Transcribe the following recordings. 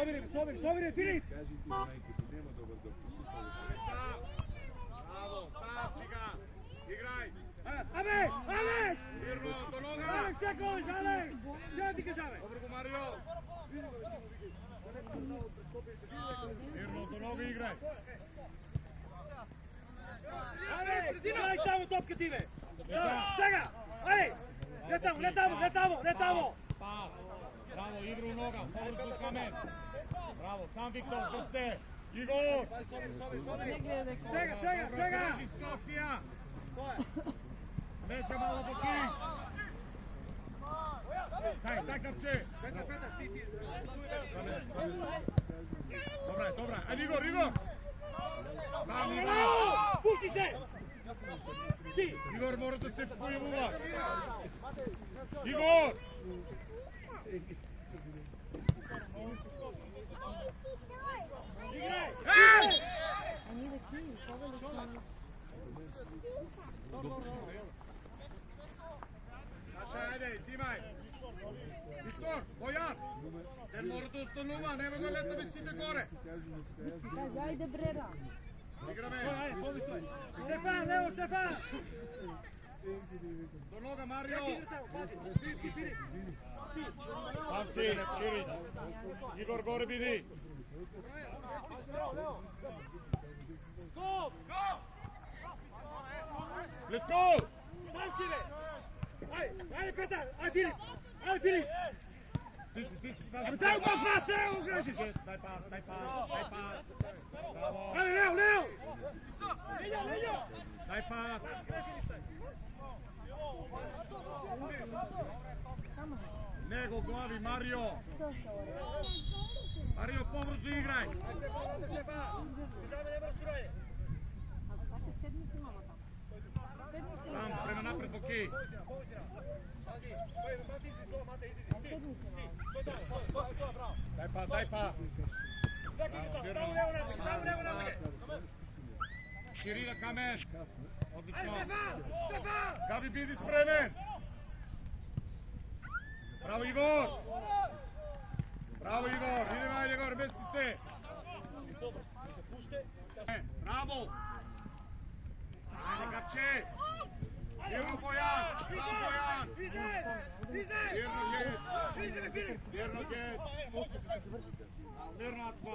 Собери, Филип! Браво, Савчика! Играј! Абе, Алекс! Мирно, до нога! Алекс, чекаш, Алекс! Што ти кажаме? Добро го Марио! Мирно, до нога играј! Алекс, дай ставо топка ти, бе! Сега! Ај! Не тамо! Пас! Браво, игра у нога, побрзо Камен! Браво, сам Виктор, срце! Игор! Сега! Дискусија! Меча мало боки! Дај капче! Добра, ајде Игор! Пусти се! Ти! Игор мора да се појавува! Игор! Играј! Наша, ајде, снимај! Виктор, Бојан! Те мора да останува, нема да летаме сите горе! Кажи, ајде Брера. Играме! Стефан, ево Стефан! До нога, Марио! Филип! Сам си, Чирич! Игор горе биди! Let's go! Сам си, бе! Ајде, Петар! Ајде, Филип! Ти си сам! Дай го пас, ево го кажеш! Дай пас! Браво! Ајде, Лео! Дай пас! Него глави, Марио! Марио, побрзо играј! Сам, према напред, боки! Дай па! Ширина Камен! Одлично! Габи, биди спремен! Браво, Игор! Идеме, ајде, Игор, мести се! Браво! Ајде, капче! Ирно Бојан! Сам Бојан! Ирно Гет! Мирно Ацко!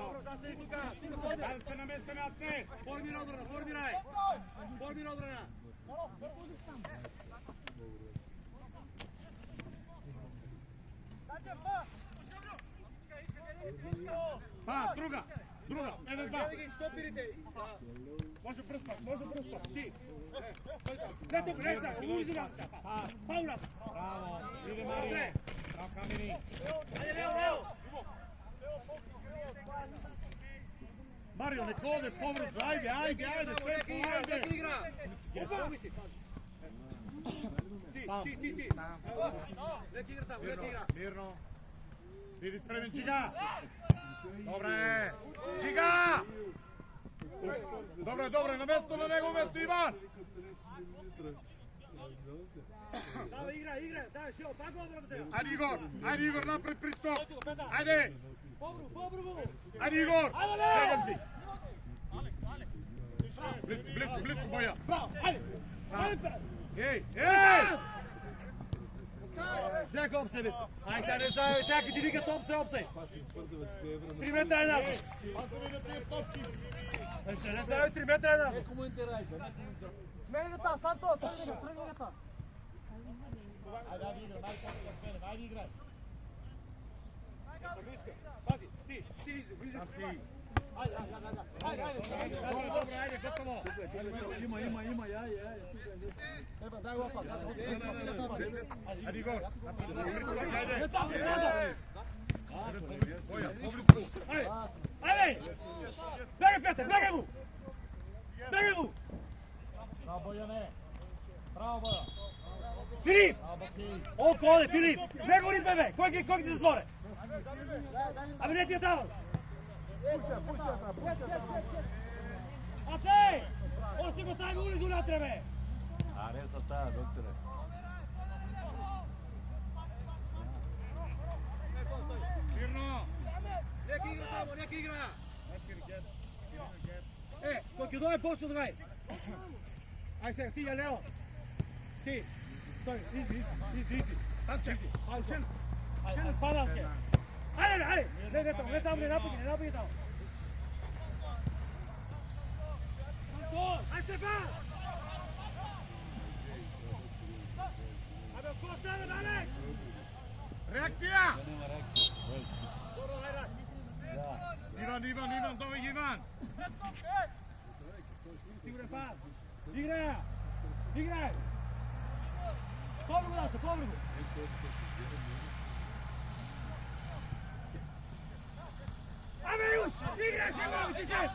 Дај се наместе на Аце! Формирај одрана! Па, друга! 1-2! Стопирите! Може пръспаш! Ти! Не тук, не са! Улизувам се! Паула! Браво! Иде Марио! Браво, Камени! Ајде, Лео! Марио, нека оде побрзо! Ајде! Темпо, ајде! игра! Опа! Ти! Лека игра тамо, лека игра! Мирно! Биди спремен, Чига! Добре! Чига! Добре, на место на него место Иван! Давай, игра! Давай, все, пако обрате! Ајде Игор, напред пристап! Ајде! Побру! Ајде Игор! Сега си! Близко, Боја! Браво, ајде! Ей! Дека опсе, бе! Ај, сега не знае, сега ти викат опсе! 3 метра е назад! Не знае, 3 метра е назад! Смени го та, Санто, тръгни го та. Ајде играј! Пази, ти, влизай! Добре, ајде, готово! Има, Еба, дай го опак. Ајде Игор! Ајде! Бегај, Петар, бегај му! Браво, Бојане! Браво, Боја! Филип! Око оде, Филип! Не го ритме, бе! Кој ти затворе? Абе, не ти е таван! Аце! Ости го тај го улизу натре, бе! А не са таа, докторе. Мирно! Нека игра Нека игра! Шири гет. Кој ќе дое после дргај. Ај сега ти ја лево. Ти. Стој, изи. Танче. Ај шен. Шен падалке. Ајде. Не таму, не напади таму. Ај Стефан! Абе, кој стане, Алек? Реакција! Нема реакција. Добро, ајде. Да. Иван, довеѓи Иван. Сигурен пас. Играј. Побргу, Даце, побргу. Абе, јуш! Играј се, момче, шеф!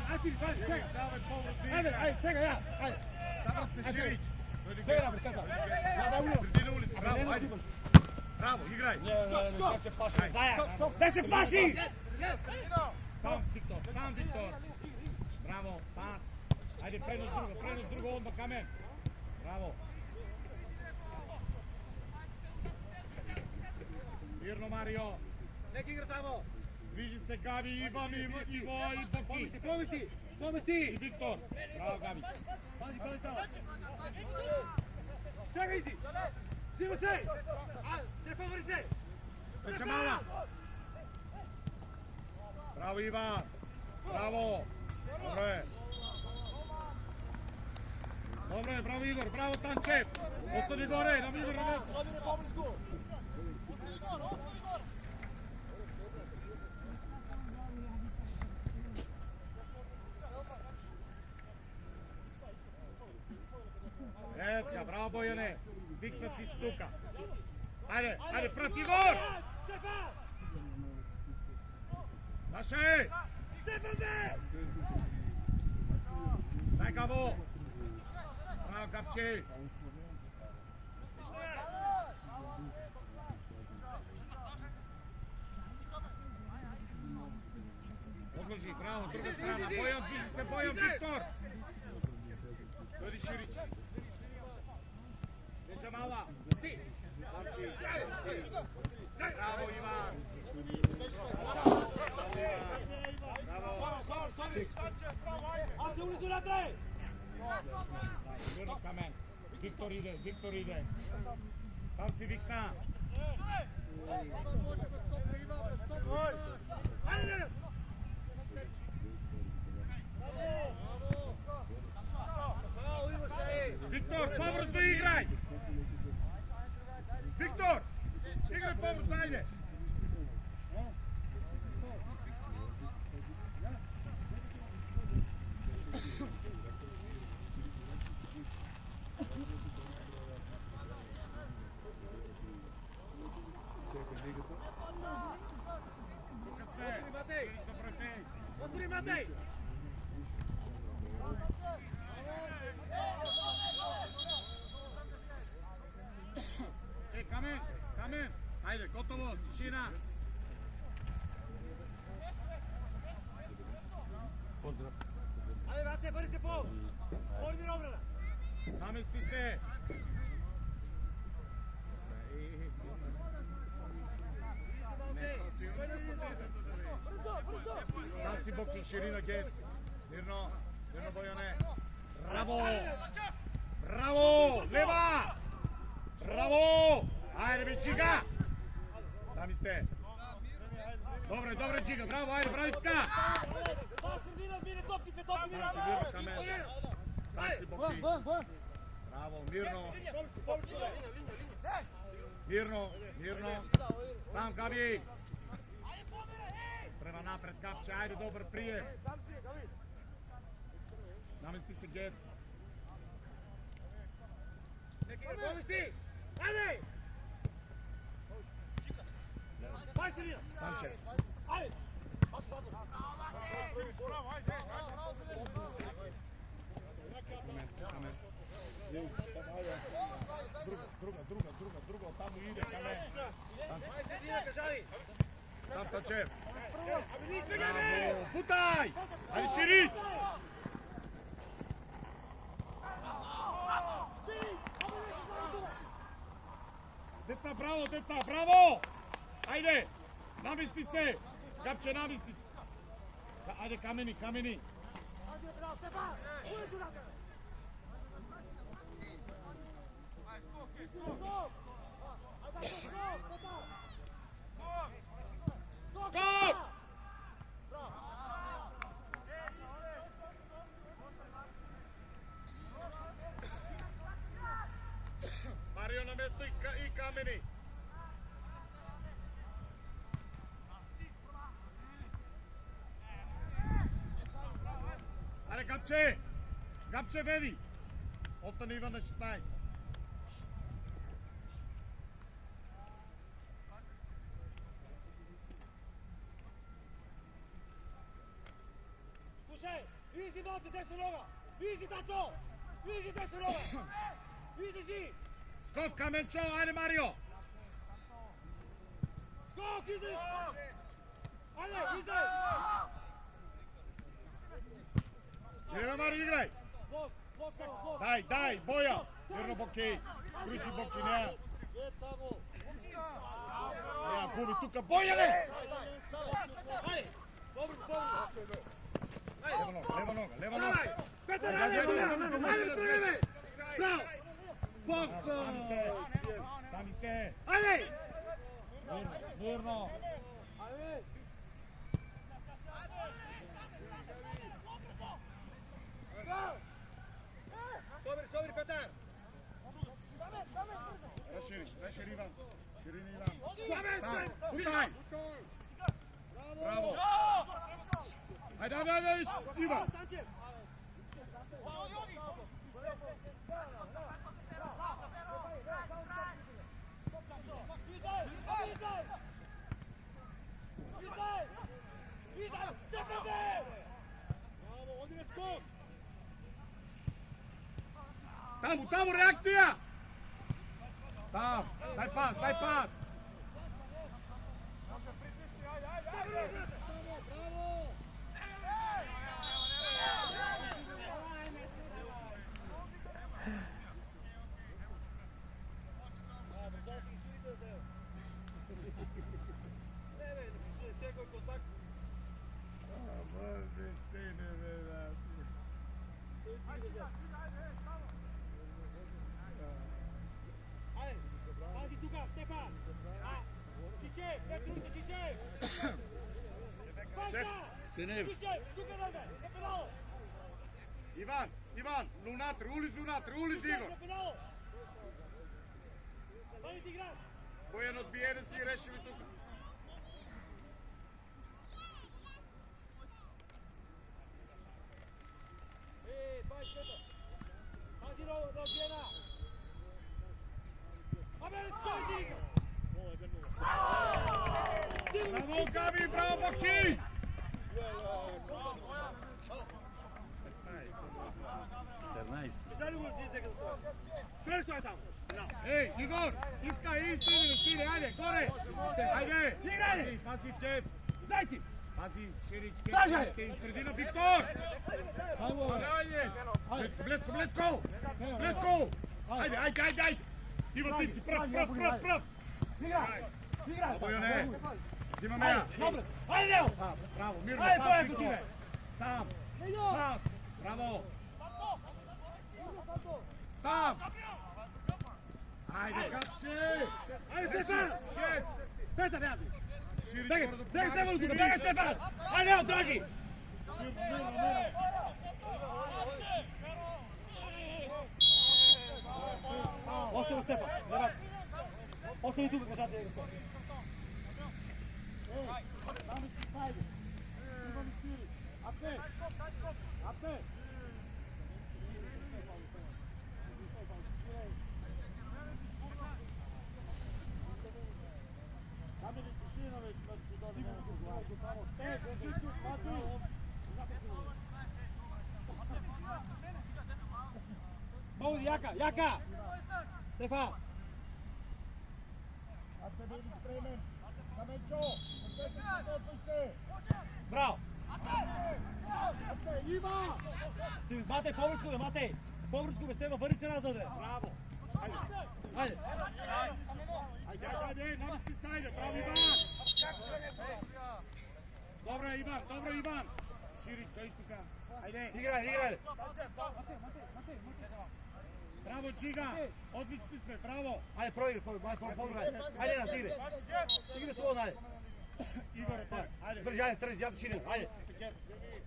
Ајде, сега. Давај поврат. Ајде, сега, ја. Ајде. Давај се Ширич. Бега, бре, каца. Средина улица. Браво, ајде. Браво, играј. Да се плаши, зајак. Да се плаши! Сам Виктор. Браво, пас. Ајде, пренос друго, одма камен. Браво. Мирно, Марио. Нека игра тамо. Движи се Габи, Иван, Иво и Боки. Помести. И Виктор. Браво, Габи. Пази тамо. Сега изи. Взима се. Не фавори се. Печамала. Браво, Иван. Браво. Добре, браво Игор, браво Танчев. Остани горе, нам Игор на место. Етка, браво Бојане. Фиксат ти стука. Ајде, прав Игор. Наше! Стефан бе! Дај Гаво. Браво Гапче. Odloži, bravo, druga strana. Bojan, diži se, Bojan, Viktor. Dojdi Širić. Veća mala. Sam si. Bravo, Ivan. Bravo. Aце ulicu natraj! Mirno kamen. Viktor ide. Sam si Viksa. Ajde! Viktor, pobrzo igraj! Viktor! Igraj pobrzo, ajde! Otvori Matej! Kamen! Ajde, gotovo, tišina! Поздрав. Ajde, Matej, bori se pol! Formira obrana! Namesti se! Sam si Bokin, širina Gec. Mirno Bojane. Bravo! Leva! Bravo! Ajde, be Čiga! Sami ste. Dobre, Čiga, bravo, ajde, Bravicka! Sredina, mire topkice, Sam si Mirno Kamen. Sam si Bokin. Bravo, Mirno. Sam Gabi. Prema napred, Kapče, ajde, dobar prijem. Namesti se Gec. Neki ga pomesti! Ajde! Aj, sredina! Tanče. Ajde! Kamen. Druga, tamo ide Kamen. Aj, sredina, kažali! Sam Tančev. Abi nisi ga Bravo, ne! putaj! Ajde Širić! Gde деца, браво! Ајде, намести се! Гапче, намести се! Ајде, камени! Ajde, bravo, Stefan! Uvijek u rade! Skok! Ajde, skok! Skok! Mario na mesto i kameni. Аре, Гапче! Гапче, веди! Остане Иван на 16. Слушај, изи малце десна нога! Изи, тато! Изи десна нога! Изи, зи! Скок, Каменчо, ајде, Марио! Скок, изи! Ајде, изи! Идеме, Марио, играј! Блок, блок, блок! Дај, Боја! Верно, Бокче! Круши Бокче, неа! Неа, губи тука, Боја, не! Ајде! Добро, добро! Лева нога! Петар, ајде, ајде, тренеме! Браво! Поко! Сами сте! Ајде! Верно! Собери, Петар! Рашири Иван! Ширини Иван! Сам! Путај! Браво! Ајде, Иван! Таму, реакција! Сам, дај пас! Pazi tuka, Stefan! Čiče, Petruće, Čiče! Pajka! Čiče, tuka noga, ne penalo! Иван, улизи Игор! Не пенало! Пази ти играч! Бојан одбиене си и реши ви тука. Пази Стефан! Пази Родjena! Абе, тој ти игра! Браво, Габи, браво, Бокчи! Šta li uvijek ti ga stoji? Sve stoje tamo! Ej, Igor, stine, ajde, gore! Ajde! Igraj! Pazi, Kec! Zajci! Pazi, Širić, Kec, Tražaj! iz sredina, Viktor! Blesko! Ajde! Ivo, ti si prav! Igraj! Bojane, zima meja! Dobro! Ajde, Leo! Bravo, mirno, Ajde, pas, Bojan, Viktor! kod tebe! Sam! Pas! Bravo! Sam! Ajde, Gapče! Ajde, Stefan! Kec! Petar, radi! Širić, Begaj, mora da begaj Stefan u pokaže kuda, Širić. begaj Stefan! Ajde, Leo, traži! Ostavi Stefan, ne radi. Ostavi tu kako sad je igra. Baudi, jaka! Stefan! Bravo! Ti Matej, povrćku me, Matej! Povrćku me, Stefan, vrni se nazad! Bravo! Ajde. Ajde, namesti se, ajde, bravo Ivan! Dobro Ivan! Širić, sa istoka, ajde! Igraj. Bravo Čiga, odlični sme, bravo! Ajde, pogledaj. Ajde, na tigre. Tigre slobodno, ajde. Igor, ajde. Drži, ja to širim, ajde.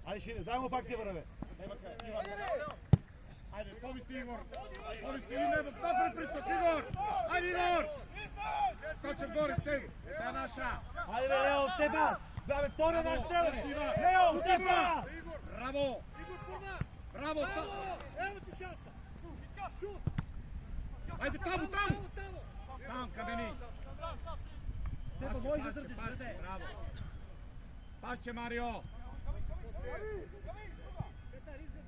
Ajde širim, dajmo pak ti vreme. Ajde, povisti Igor. Povisti Igor, napred pricok, Igor! Ajde Igor! Skočem gori, sebi. To je naša. Ajde, Leo, Stefan! Dame втора наш теле! Leo, Stefan! Bravo! Evo ti šansa. Šut. Ajde, tamo! Sam Kamenić. Pašće, bravo. Pašće, Mario.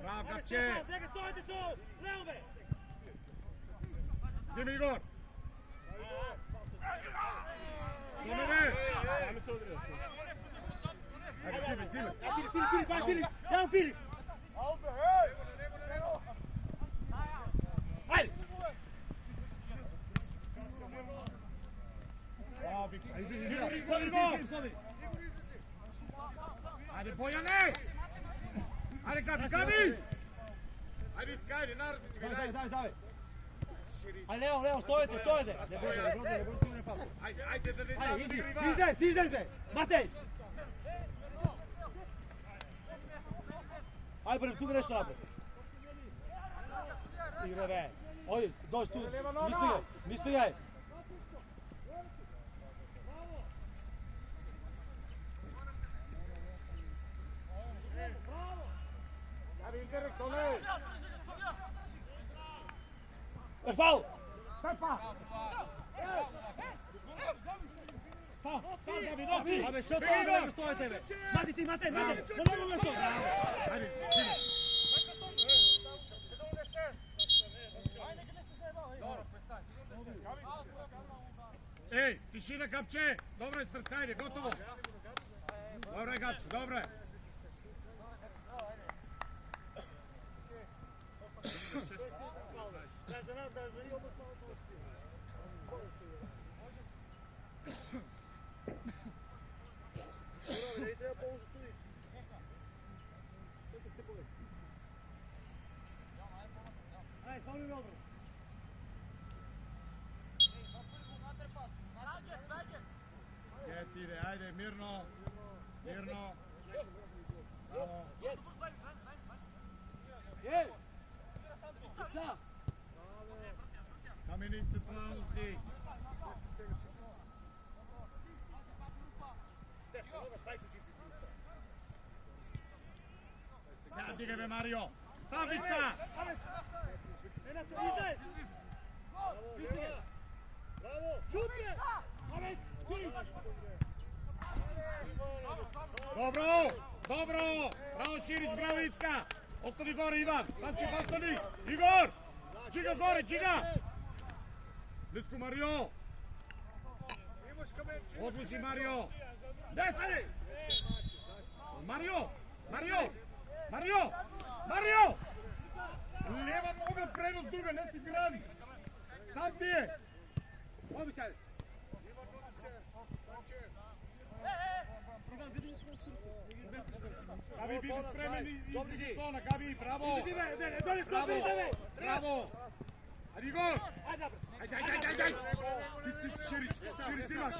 Bravo, Gapče. Neka stojite se ovo. Leove. Zimi Igor. Domene. Ajde, Zimi. Filip! Down, Filip! Ajde! Bravo, Viktor. Igor! Ajde, Bojane! Ajde, Gabi! Ajde, Ickajde, narod! Daj! Ajde, Leo, stojite! Ne brzo, ne palo. Ajde, da ne Ajde, izdaj se! Matej! Ajde, prvi, tu ga nešto napred. Igre, ve. Oj, dođi tu, mi spigaj. Faul! Ave, što to ne stojite ve? Matej! Ne mogu nešto! Ajde, Ej, tišina Gapče! Dobro je srce, ajde, gotovo! Dobro je Gapče, dobro je! Jec ide, ajde, mirno! Bravo! Kamenić centralnosti! Ja, digaj me Mario! Savica! Izdaj. Bravo. Šutre. Dobro! Bravo Širić, bravo Icka! Ostani gore Ivan! Znači, ostani! Igor! Čiga gore, Čiga! Blisko Mario! Odluči Mario! Desni! Mario! Lijeva noga, prenos druga, ne si grani! Sam ti je! Obišaj! Gabi, bili spremeni iz zona, Gabi, bravo! Bravo! Ajde Igor! Ajde! Ti Širić, imaš!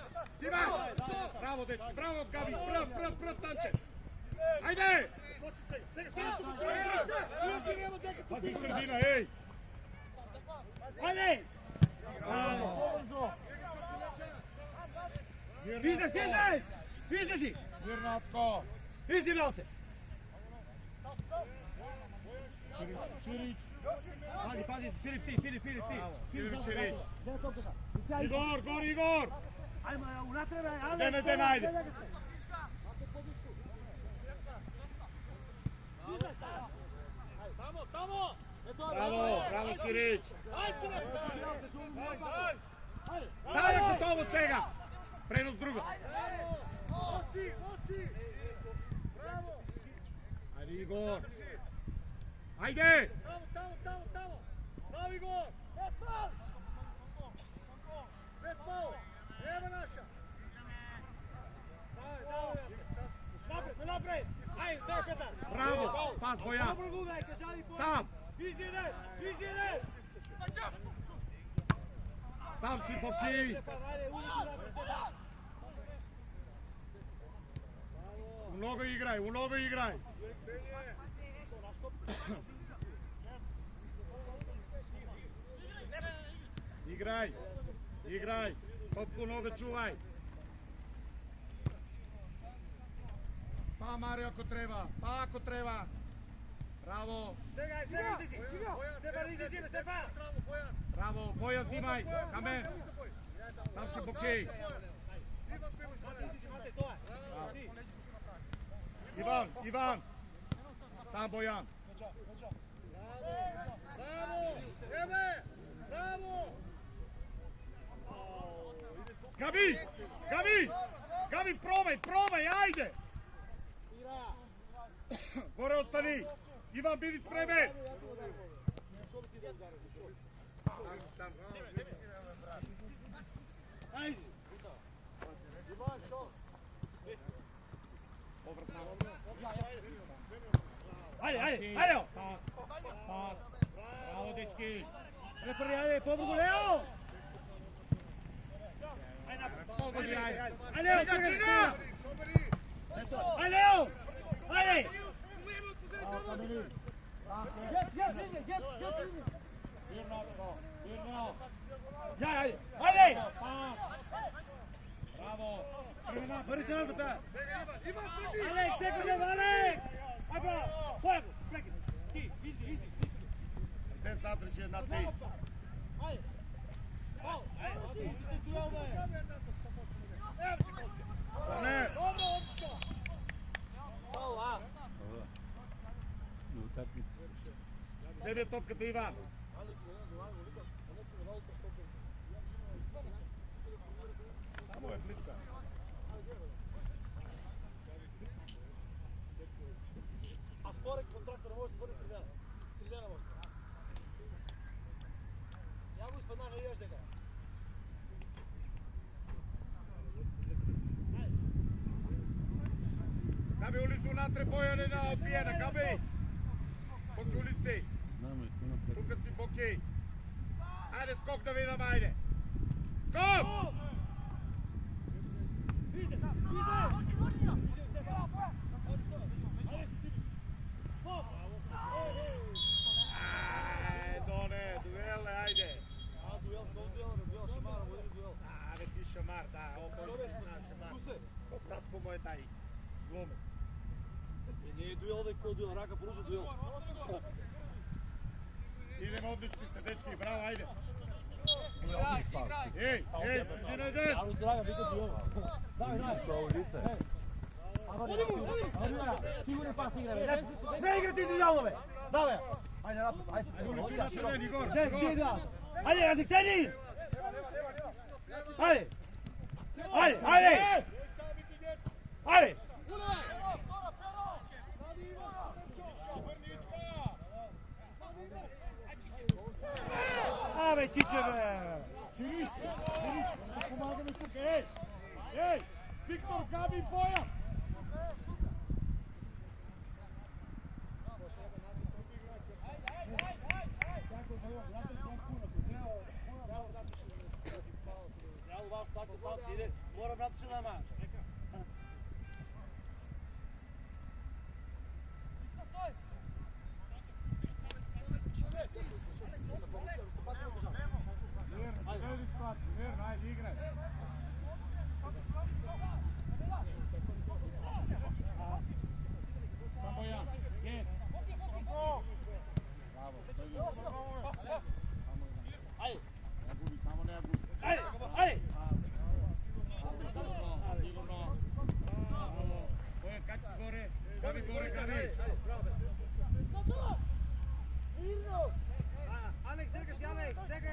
Bravo, dečki, bravo Gabi, prv tanče! Ajde! Pazi sredina, ej! Ajde! Izdaj si! Mirnatko! Izdaj Mjalce! Širić! Pazi, Filip ti! Filip Širić! Igor! Ajmo, unatrebe, Dene, ajde! Tamo! Bravo Širić! Aj se nas! Daj gotovo svega! Prenos drugo! Osi! Bravo! Ajde Igor! Ajde! Tamo! Bravo Igor! Без фаул! Ева наша! Напред! Ајде, Петар! Браво! Пас Бојан! Добро го бе, кажали по... Сам! Изиде! Изиде! Сам си Бокчи! Много играј! Играј! Топку нога чувај! Па Марио ако треба! Браво! Стефан, изи си, Стефан! Браво! Боја зимај! Камен! Сам си Бокчи! Иван! Сам Бојан! Габи, пробај, ајде! Горе остани! Иван, биди спремен! Ајде! Пас! Браво, дечки! Рефери, ајде, побргу, Лео! Чига! Ајде, Лео! Ајде! Ајде! Браво! Върви се назад, бе! Алекс, теко се, Алекс! Ајде, појако, плеки! Ти, изи! Без задржи една ти! Не! Зеде топката Иван! Само е близка! А според контракта не може да бъде 3 дена може. Я го изпадна на идеш дека. Габи улицу натре Бојан една опиена, Габи! Боки улици! Знаме, има Тука си Боки! Ајде скок да видам, ајде! Скок! Доне, дуел, ајде! Абе ти шамар, да, опа, шамар. Татко му е тај глумец. Не е дуел, век кој дуел, рака поружа дуел. Идемо одлични сте, дечки, браво, ајде! Ей, средина иде! Ало се рага, вика дуел. тоа лице. Сигурен пас игра, бе. Не игра ти дуел, бе. Да, бе. Ајде, напред, ајде. Игор! Ајде, Адиктени! Ајде! Ајде! Абе, чиче, бе! Сирич! Помагаме тук, ей! Виктор, Габи, Боја! Мора брат се да маш. Верно, ајде, играј! Сам Бојан, гет! Браво, Ајде! само не ја губи. Ајде! Сигурно. Браво. Боја, качи горе. Габи горе, Габи. Алекс, дека си, Алекс! Дека!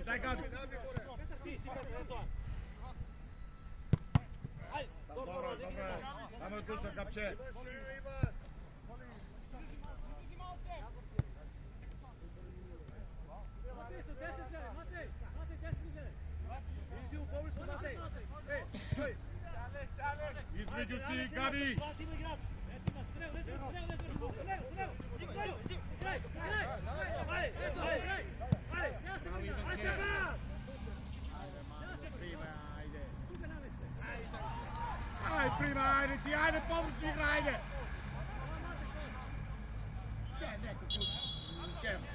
Дај Габи. Ти, Петар, тоа. Dobro, dobro. Tamo je duša, kapče. Između si, Gabi. Aj, prima, ajde ti, ajde, pomoći igra, ajde. Sve, neko tu, u čemu?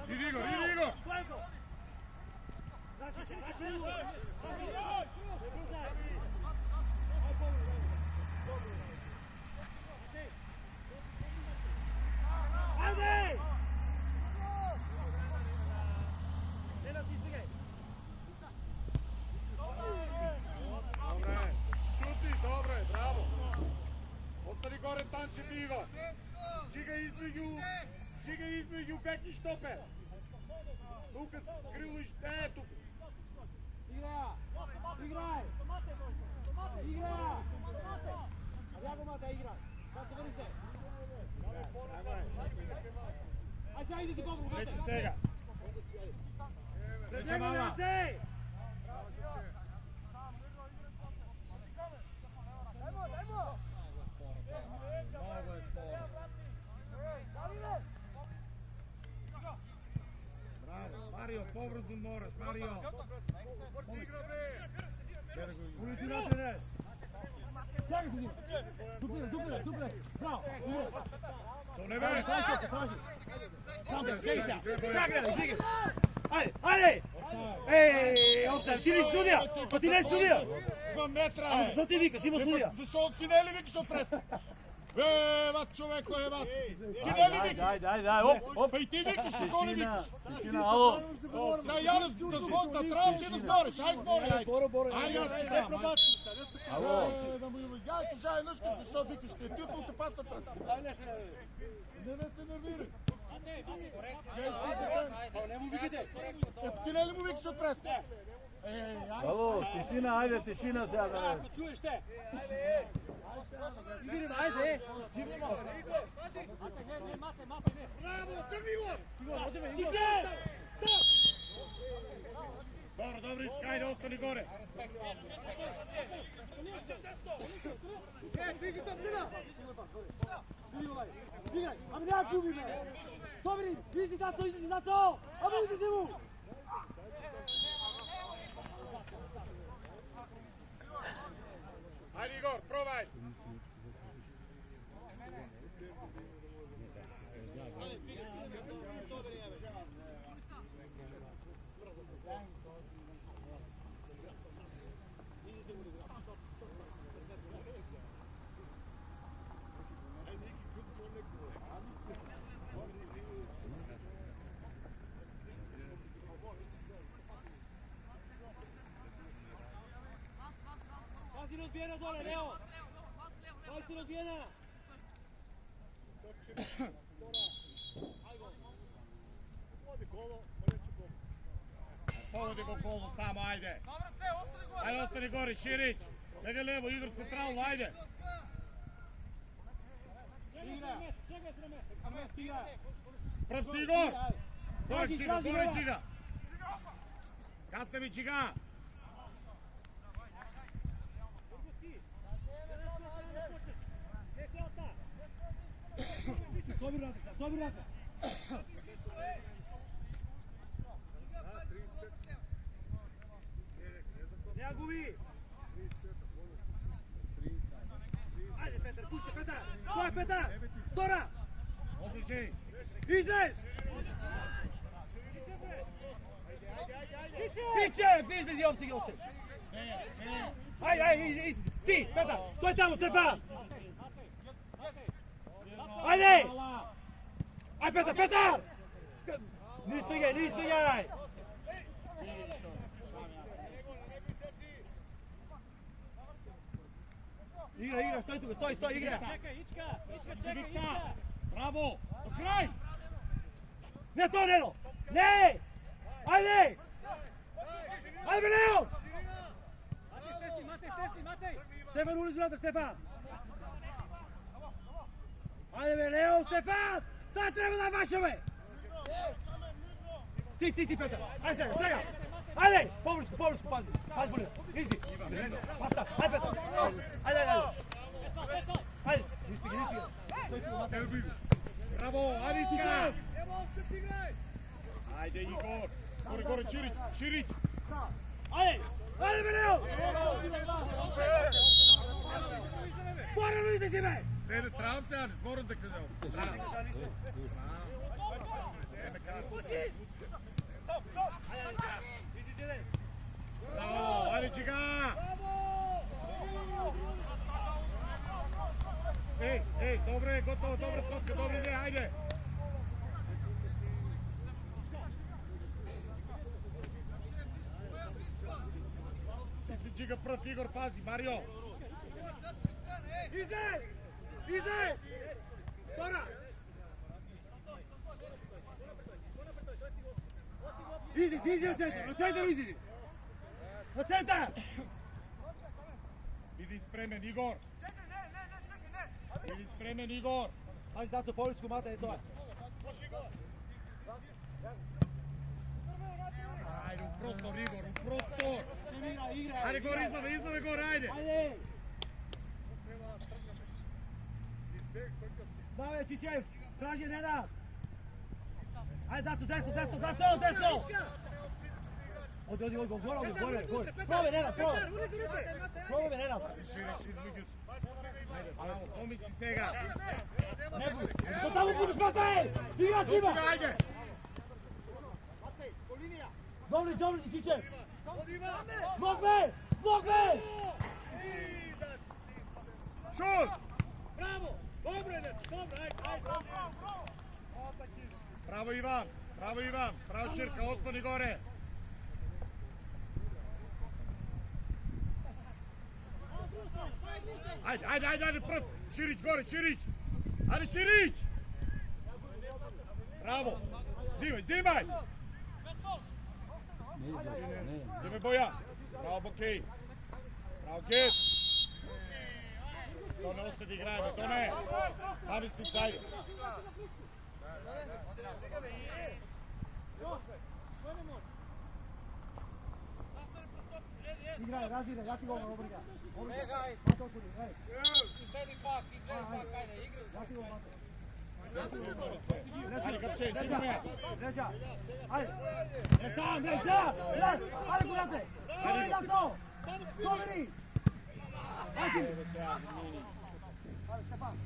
Idi Igor, idi Igor! Šuti, dobro je, bravo! Ostani gore, Tanče ti Igor! Čiga između bek i štoper! Тука крило и ще тук. Играй! Ряго мата, играй! Как се върни се? Ай сега иди си по-бързо! Вече сега! Вече мама! Много е споро. Браво, Марио, по-бързо мораш, Марио! Улици напред! Чакай си! Дупле! Браво! То не бе! Сам бе, гледай сега! Сега гледай, дигай! Айде! Ей, офсайд, ти не си судия! Па ти не си судия! 2 метра! Ама защо ти викаш? Има судия! Защо ти не ли викаш от преска? Мат, човек, кой е мат? Ти не ли викаш? Дай, оп! Па и ти викаш, какво не викаш? Тишина, ало! Сега Янес да смота, трябва ти да сбориш, ай сбори, ай! Ай, аз ти трябва, мат! Ало! Да му я кажа нъжката, защо викаш, ти типно те паса през. Не се нервирай. Не му викате! Ти не ли му викаш от преска? Ало, тишина, айде, тишина сега да Ако чуеш те! Айде! Браво, тръгни го! Тике! Добро, Ицка, айде, остани горе. Ами няма губи, бе! Собери! Изи, Дацо! Ами изи му! Ajde Igor, probaj! Pazi rozbijena dole, Leo! Pazi rozbijena! Povodi go kolo samo, ajde! Ajde, ostani gori, Širić! Njega levo, Igor centralno, ajde! Prav si Igor! Gore Čiga! Kastavi Čiga! Sobi rata! Не губи! Ajde Petar, pusti Petar! Ko je Petar? Dora! Odličaj! Izlez! Piće! Izlez i opseg i ostavi! Ajde, ti, Petar! Stoj tamo, Stefan! Ajde! Aj Petar! Ne ispigaj! Igra, stoj tu, stoj, igra. Ivica, bravo, do kraj! Ne to, Neno! Ne! Ajde! Ajde, Leo! Stefan, ulizu vrata, Stefan! Ajde, Leo, Stefan! Ta treba da vašove! Ti, Petar! Ajde, svega! Ajde! Povrsku, pazi! Pazi, bolje! Easy! Basta! Ajde, Petar! Ajde! Ajde! Nispigi! Bravo, Adicka! Ajde, Igor! Gore, Širić! Ajde, Leo! Moram izaći me! Sede, trebam se, Anis, moram da kažem. Bravo. Bravo, ajde, Čiga! Ej, dobro je, gotovo, dobra skotka, dobra ideja, ajde! Ti si Čiga prv, Igor, pazi, Mario! Izde! Tora! Izi u centar, izi! Na centar! Idi spremen, Igor! Idi spremen, Igor! Ajde, Daco, povričku mata je to. Ajde, u prostor, Igor, u prostor! Igra! Ajde, gore, izlove, gore, ajde! Ajde! Dave, Čičev, traži Nenad! Ajde, Daco, desno! Odi, gore! Probaj, Nenad, probaj! Probaj me, Nenad! Širić, između se. Ajde, bravo, pomisli svega. Što tamo budu spataj! Igrač ima! Dosti ga, ajde! Dobri, Čičev! Nogbe! Šut! Bravo! Dobro, ajde! Bravo, Ivan! Bravo, Širka, ostani gore! Ajde, prv! Širić, gore, Širić! Ajde, Širić! Bravo! Zimaj! Zimaj, Bojan! Bravo, Bokej! Bravo, Get! To ne ostaje da igrajemo, to ne! Pavisnik, ajde! Igraj, razire, ja ti go obriga. Izvedi pak, ajde, igraj. Ja ti go mata. Ajde, Kapčej, Zimaj! Ređa, ajde! Ne sam! Ajde, kurate! Ajde, Daco! Dobri! Ajde! Ajde, Stefan!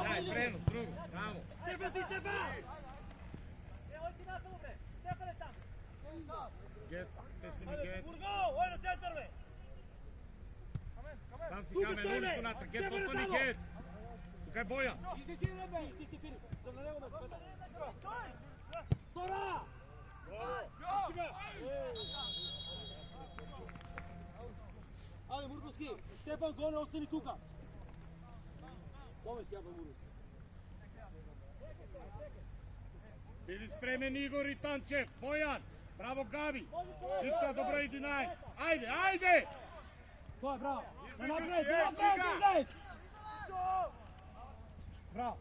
Daj, frenu, drugu, bravo! Stefan! Get, Stefani, get! Oj, na centar, me! Sam si kamen, ulicu natrag, get, ostani, get! Tukaj Bojan! Tora! Ajde, Murkovski, Stefan, gole, ostani tuka! Dove schiava Murus? Bili spremen Igor i Tančev, Bojan! Bravo, Gabi! Isa, dobro, idi nice! Ajde! To je bravo! Između Bravo!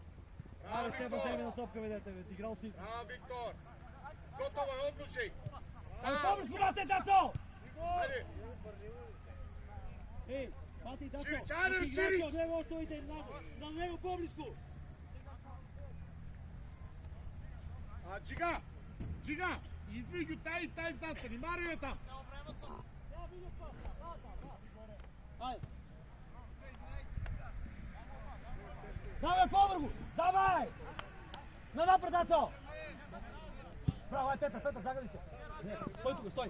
Ajde, Stefan, sebi na topke vedete, igrao si. Bravo, Viktor! Gotovo je, odluči! Ajde, pobrisku, brate, Daco! Ajde! Ej, pati, Daco! Širić, ajde, Širić! Od njega ostojite na njegu pobrisku! A, Čiga! Između taj zastani, Mario je tam! Ajde! Davaj povrgu! Davaj! Na napred, Daco! Bravo, ajde, Petar, zagradi se! Stoj tu, stoj!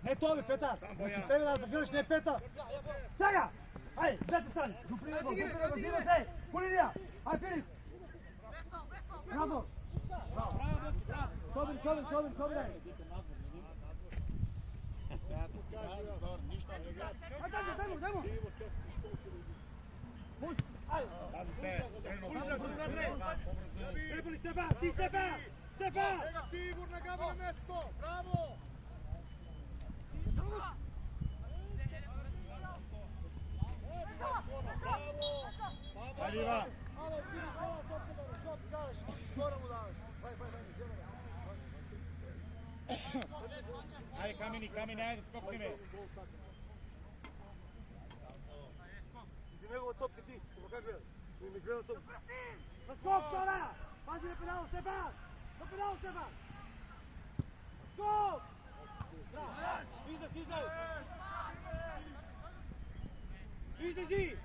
Не тоби, Петар. Тебе да забираш, не Петар. Сега! Ајде, двете страни. Дупли го, дима се. Колинија. Ај, Филип. Браво. Собир. Дајмо. Препали Стефан, ти Стефан! Игор на гавно место! Браво! Алива! Ајде, камени, ајде, скокни ме! Ти негова топка ти, как гледа? Ми гледа топка. На скок, Тора! Пази на педал, Стефан! Скок! Излези!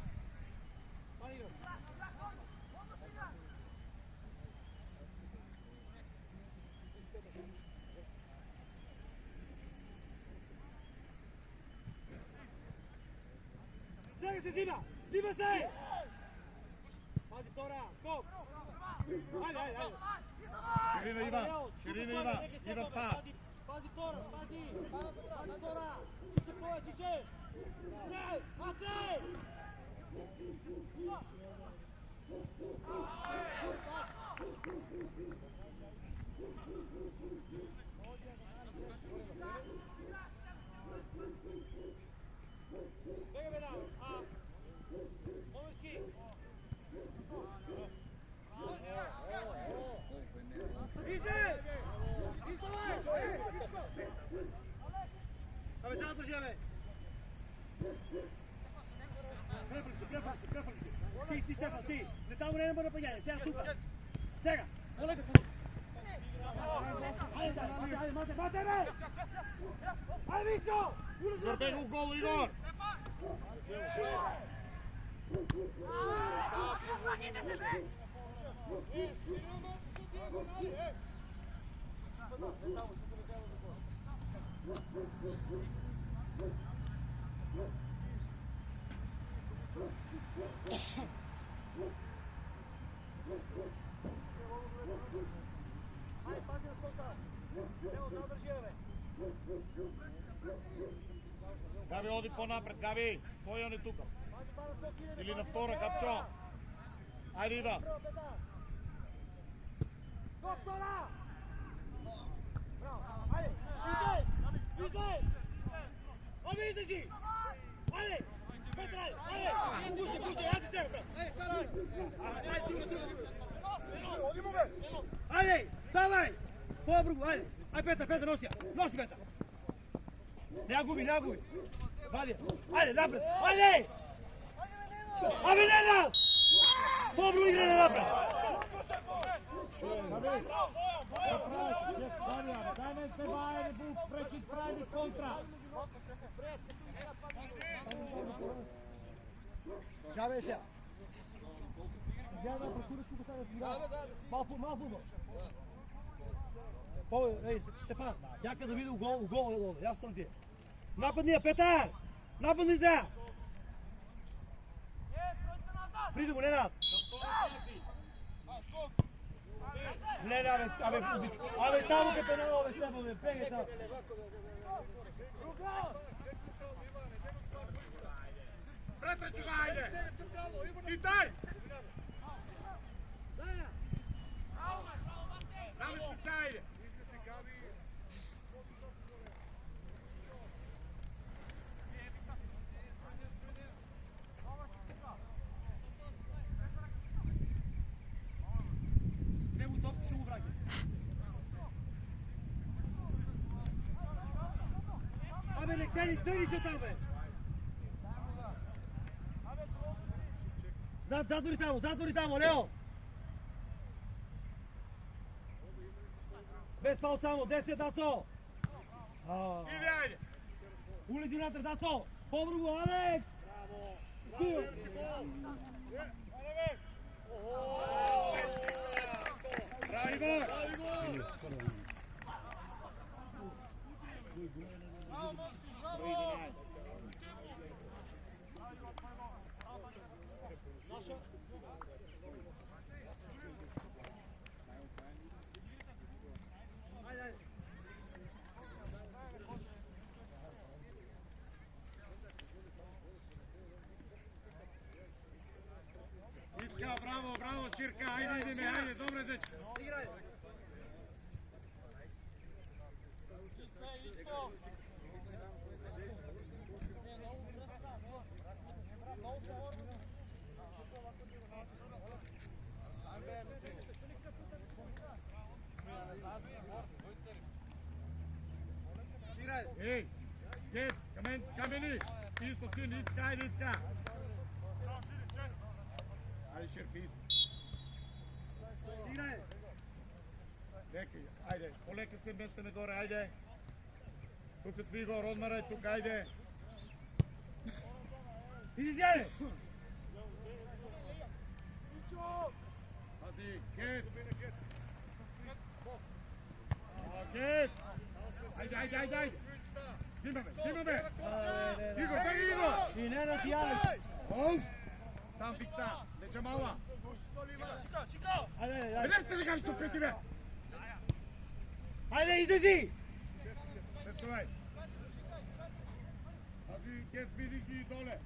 Сега се зима се! Пази Тора, скок! Ајде! Ширина Иван пас! Пази Тора! Чиче! Не! Аце! Бега бе нам! Момички! Издеш! Абе, сега држи, абе! Префали се! Ти, Стефан, ти! Не таму не мора паѓање, сега тука! Сега! Ајде, мате, бе! Ајде, Висо! Горбегу гол, Игор! Ајде, пази на скока! Ево, трябва држи, бе! Габи, оди по-напред, Габи! Кој он е тука? Или на втора, Капчо! Ајде, Ива! Скок, Тора! Браво! Ајде! Издеш! Оби, издежи! Ајде! Петра, ајде! Пушти, ајде себе, брат! Ајде, друго! Одимо, бе! Ајде, давај! По-обругу, ајде! Ајде, Петар, носи Петар! Не ја губи! Вади! Ајде, напред! Ајде! Абе, Ненад! По-обругу игра напред! Дај се баје, Бук, пречи прави контра! Чаве сега! Гледа да прокуриш тука сега да си игра. Мал футбол. Ей, Стефан, јака да види у гол, јасно ли ти е? Нападнија, Петар! Нападнија! Приди му, Ненад! Абе, таму ке пенало, бе, Стефан, бе, пеге таму. Претрачу го, ајде! И тај! Намести се, ајде! Нему топ, ще му враќа. Абе, не трени се таму, бе! Затвори тамо, Лео! Без фал само, 10, Дацо! Иди, ајде! Улези натре, Дацо! Побругу, Алекс! Браво! Браво, Игор! Ицка, браво, браво, Ширка, ајде, идеме, ајде, добре, дечки. Ей, Гец, камени, исто син, Ицка, ајде, Ицка. Ајде, Ширка, исто. Играј! Деки, ајде, полека се местеме горе, ајде. Тука сме Игор, одмарај, тука, ајде. Иди сјаде! Пази, Гец. Гец. Ајде. Зимаме. Игор, беги, Игор. И не да ти Алек! Оу. Сам фикса, не джамала. Ајде! Не се легам сто пети, бе. Ајде, излези! Стој. Пази, Гец, види ги доле.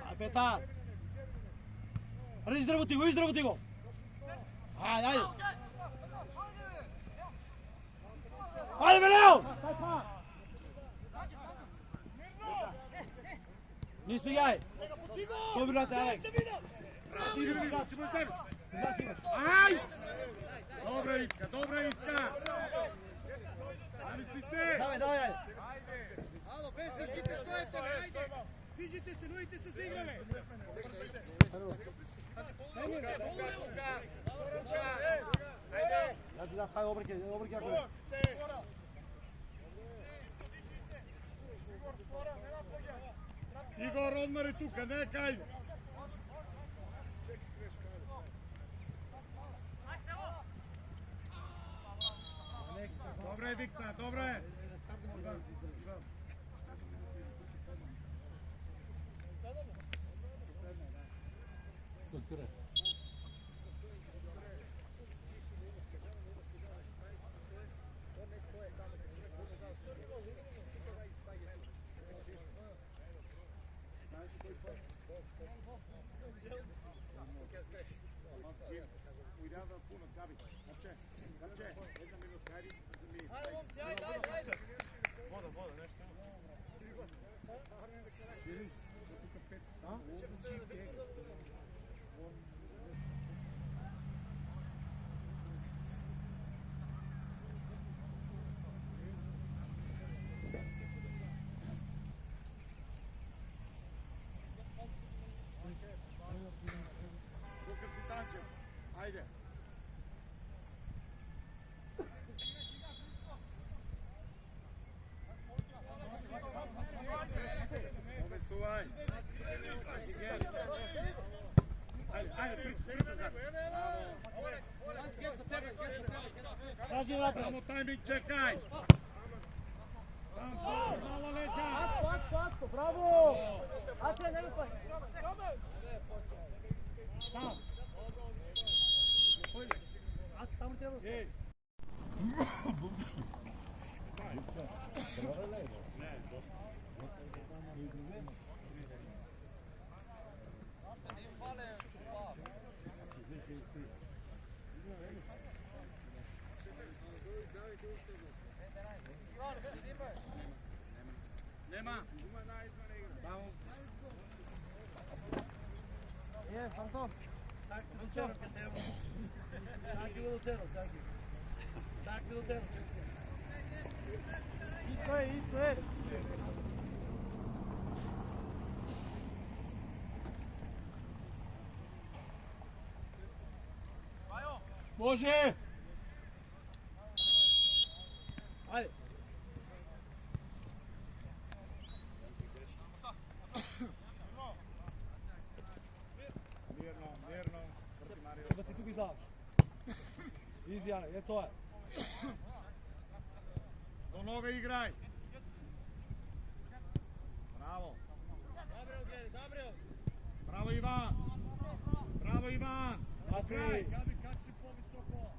Ај, Петар! Изработи го! Ајде! Ајде, бе, Лео! Не спигај! Собирате, Алек! Ај! Добре, Ицка! Намисли се! Давај, ајде! Ало, без трчите, стоете, ајде! Фижите се, ноите се играме! Ја ти да тај обрке ако е. Игор, одмари тука, нека ајде! Добре, Викса, добре! Ујдава пуно, Габи. Гапче, една минутка, ајде се замири. Ајде, момци, ајде! Вода, нешто. Шири, тука пет. Тука си Танчев, ајде. Овестувај. Ајде, прицел. Кажи напред! Само тајминг, чекај. Сам мало леќа. Атко, браво! Аце, не го спај! Сам. Аце, таму треба да Ей. Нема. Само. Фантом! Саки го дотеро, саки. Саки го дотеро. Исто е! Може! Ајде! Мирно. Проти Марио. Треба ти тук издаваш. Изјане, е тоа е. До нога играј. Браво. Браво Иван. Браво Иван. Крај. Габи качи повисоко.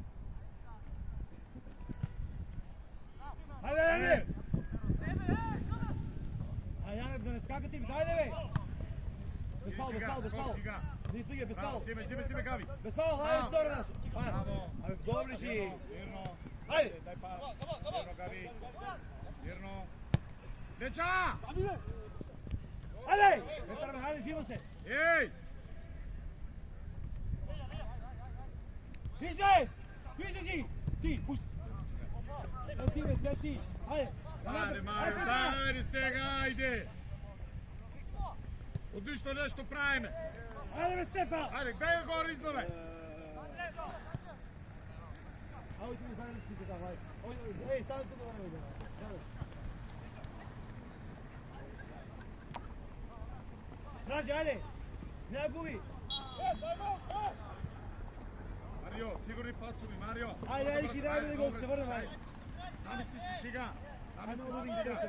Ајде, ајде! Ај, Јанев, да не скакате ми, дајде, бе! Без фал, без фал, без фал. Не испига, без фал. Зиме, Габи. Без фал, ајде, втора наш. Браво. Абе, добри си. Верно. Ајде! Дај па. Верно, Габи. Верно. Деча! Ајде! Петар, ајде, взима се. Еј! Бизнес! Бизнеси! Ти, пусти! Ти, бе, ти. Ајде! Ајде, Марио, ајде сега, ајде! Одлично нешто правиме. Ајде, бе, Стефан! Ајде, бега горе излове. Ајде, ти ми заедно си така, ајде. Еј, стави тука да не видим. Тражи, ајде! Не ја губи! Марио, сигурни пасови, Марио. Ајде, ајде, кидајме да го се врнем, ајде. Намести се, чига. Ајде, много да ги се.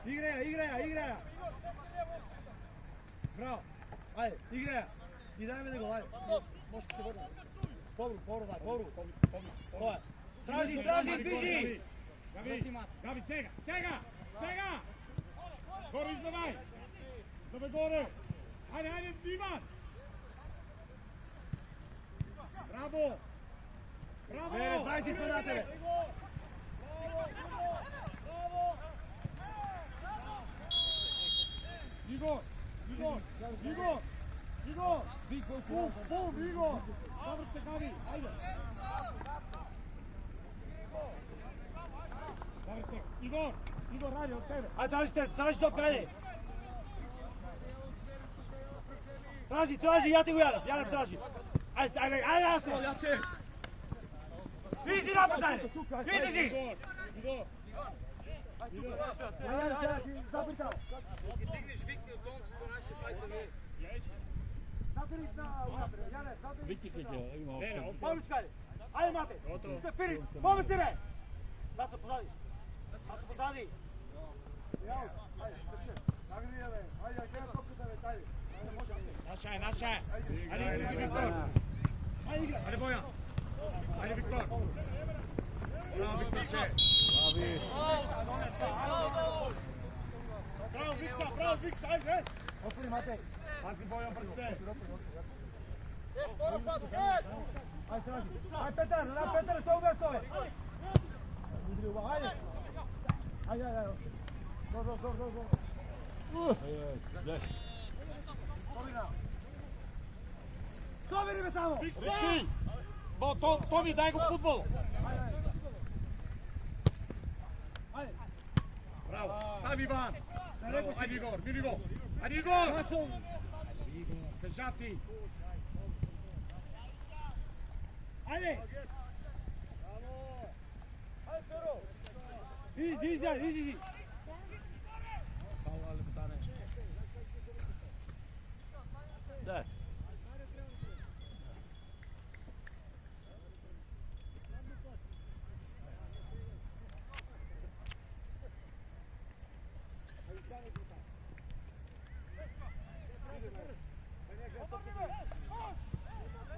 Играја! Браво! Ајде, играја! Кидајме да го, ајде. Може да се врнем. Повру, дај, Тражи, движи! Габи, сега! Горе изловај! Излове горе! Ајде, Иван! Браво! Бере, 20 сме на тебе! Игор! Пул, Игор! Заврте, Габи, ајде! Заврте, Игор, ради од тебе! Ајде, тражи топка, ајде! Тражи, ја ти го Јанев тражи! Ајде, Јаце! Визи напад, ајде! Визи! Игор! Јанев, забркал! Ги дигнеш викни од сонцето наше пајте ви. Забрик на Јанев, забрик! Виките ќе има опција. Помишка, ајde, мате! Се Филип, помисли бе! Дацо, позади! Наша е! Ајде, излези Виктор! Ајде, Бојан! Ајде, Виктор! Браво, Викторче! Браво, Викса, ајде! Отвори, Матеј! Пази Бојан пред се! Ајде, тражи! Ајде, Петар, што убесто, бе! Ајде! Дор! Собери бе тамо! Рички! Томи, дај го футбол! Браво! Сам Иван! Браво, ајде Игор, мини го! Ајде Игор! Кажати! Ајде! Изи! Да.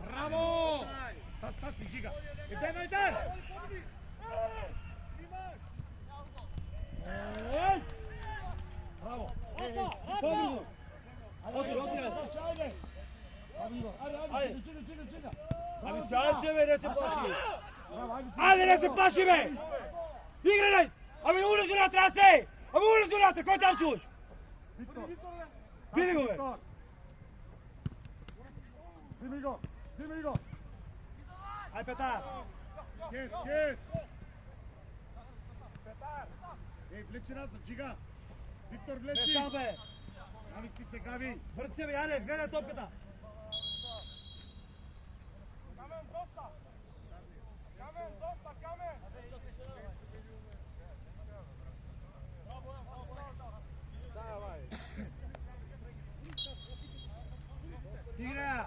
Браво! Стас, джига! Еден! Браво! Подруго! Отвори! Ами тя се бе, не се плаши! Ајде, не се плаши бе! Играј! Ами улези на трасе! Кој там чуваш? Види го бе! Зими го! Ај Петар! Кет! Еј, влечи назад, джига! Виктор, Не влечи! сам бе! Намести се, Гави! Врце бе, Јанев, гледај топката! Играја!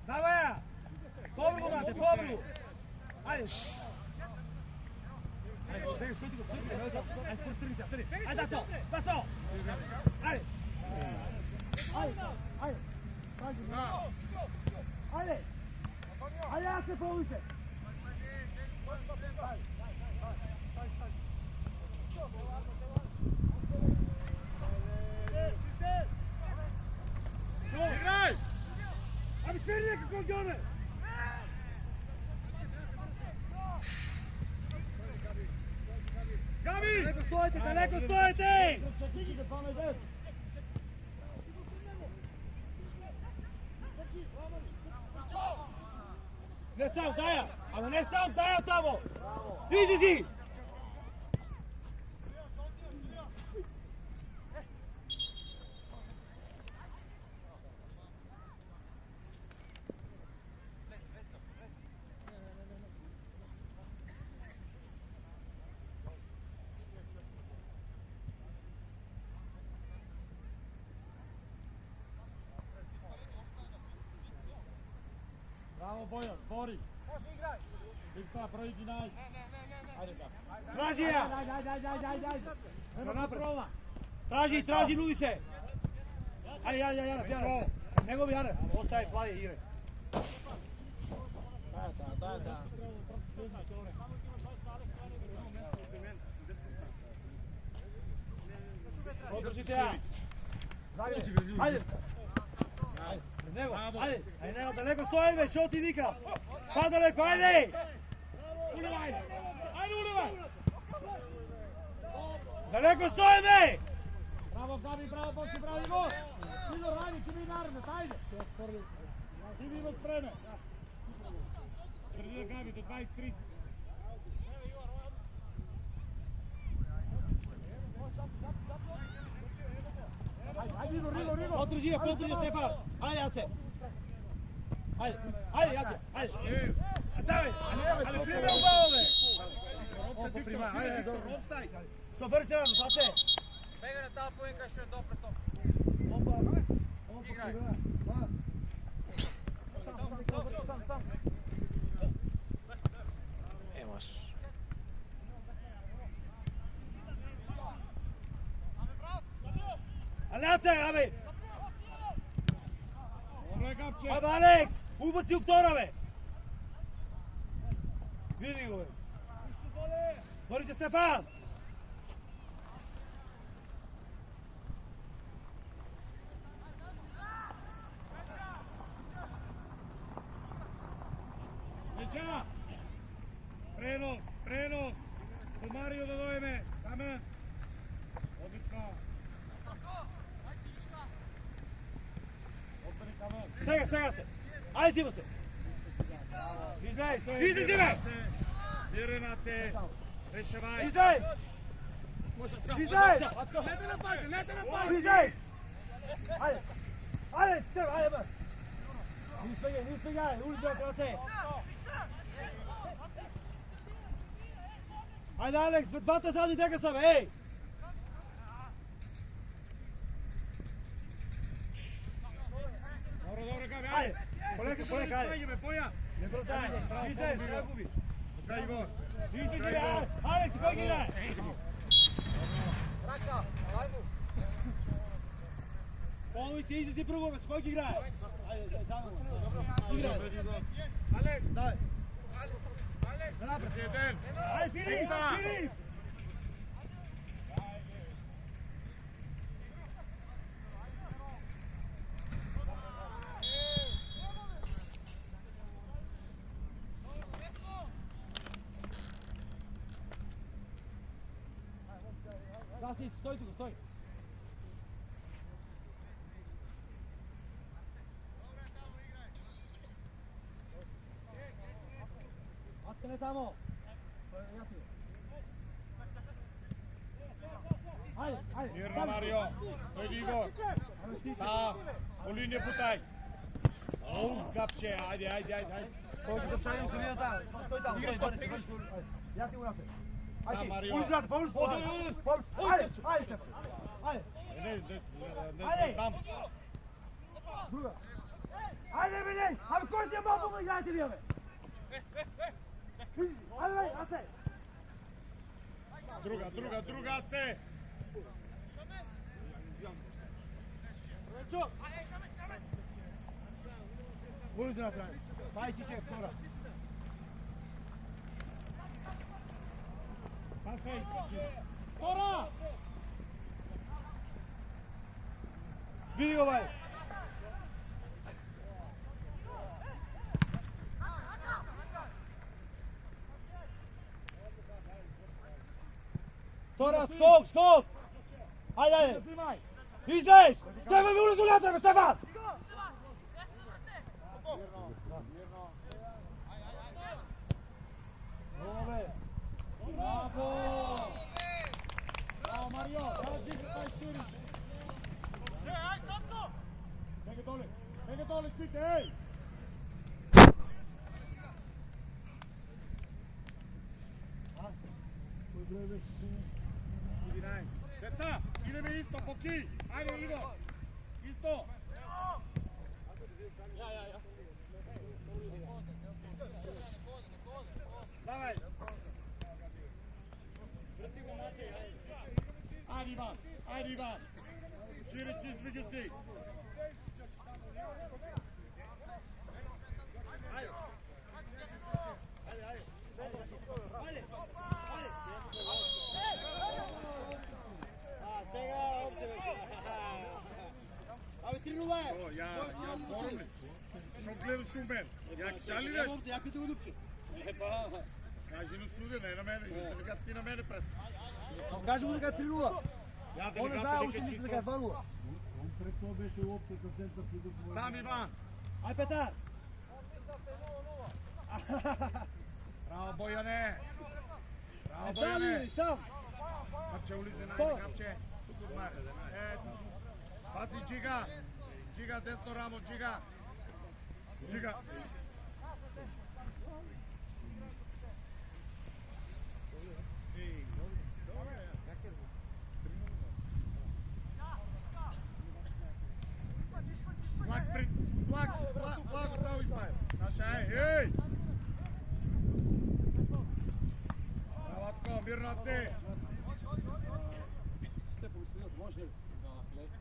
Давај ја! Побру го, мате, побру! Ајде! Ajde, ja se povuče. Играј! Abi speri nekako od one. Габи! Далеко стоите! Не сам, даја! Ама не сам, даја тамо! Иди си! Браво, Бојан, бори! Може играј! Викса, број 11. Ајде га. Тражи ја! Нема контрола. Тражи, нуди се! Ајде, Јанев! Негови Јанев! Остај, плави, играј! Да. Одржите ја! Ајде! Него, ајде, него, далеко стои бе, шо ти вика? Па далеко, ајде! Далеко стои бе! Браво, Габи, браво, Бочи, браво, Игор! Игор, ајде, ти ми нарнет, ајде! Ти ми имаш време! Средина Габи, до 23. Подржи ја, Стефан! Ајде, Јаце! Ајде, Јаце! Давај! Ali prime u balove! Opa prima, ajde, dobro. Со врце, Јаце! Бега на таа поенка што е добро тоа. Играј. Сам. Емаш. Аляце, абе! Добро е, Гапче! Абе, Алекс! Убаци у втора, бе! Види го, бе! Борите, Стефан! Леча! Пренос! До Марио да дојме! Камен! Одлично! Остани Камен! Сега се! Ајде, зима се! Излези, бе! Миренаце! Решавај! Излез! Лете на пајче, лете на пајче! Излез! Ајде, бе! Не испегај, улица на краце! Ајде, Алекс, двата задни дека са, бе, еј! Добро, Габи, Ајде, полека, ајде! Ајде, Боја! Не брзај, излез, не губи! Гај Игор! Излези, бе, Алекс, кој ги играе? Рака, ајмо! Полови се, излези прво, бе, с кој ги играе? Ајде, давай, играј! Алек! Давай! Алек! Председен! Ајде, Филип! Гаси, стој тука, стој! Откане тамо! Ајде! Мирно, Марио! Дојди Игор! Сам! По линија путај! Оу, Гапче! Ајде! Колку да чајам се видат таму. Стој таму, стој. Јас ти го напред. Сам, Марио! Улицата, Ајде, Ајде. Не знам! Друга. Ајде, бе, не! Абе, кој ти е малко му играјте вие, бе? Ајде, Асе! Друга, це! Уйди на край. Дай Чичек, втора. Пасej, Tora! Види го, бај. Тора, скок! Ајде! Издејш! Стефан ми улизу натрага, Стефан! Браво! Браво, Марио! Раđi, taj širiš! Bege dole, stite, ej! Deca, ideme isto, po ki! Ajde, Igor! Isto! Давай! Ajde Ivan! Širić između si! Абе, 3-0 е! Ја зборам ли? Шо гледаш у мен? Ја шали нешто? Ја питам го Лупче. Кажи на суде, не на мене. Дека ти на мене прескаш. Кажи му дека 3-0. Ја Он не знае, уште мисли дека е 2-0. Он пред тоа беше лопта центар што Сам Иван! Ај, Петар! Браво, Бојане! Браво, Сам, Бојане! Иван, сам! Капче улизе, најс, капче! Пази, Джига! Джига, десно рамо, Джига! Джига! Флаг, само изпај! Наша е, ей! Браватко, мирно се! Стефан, стига, може ли?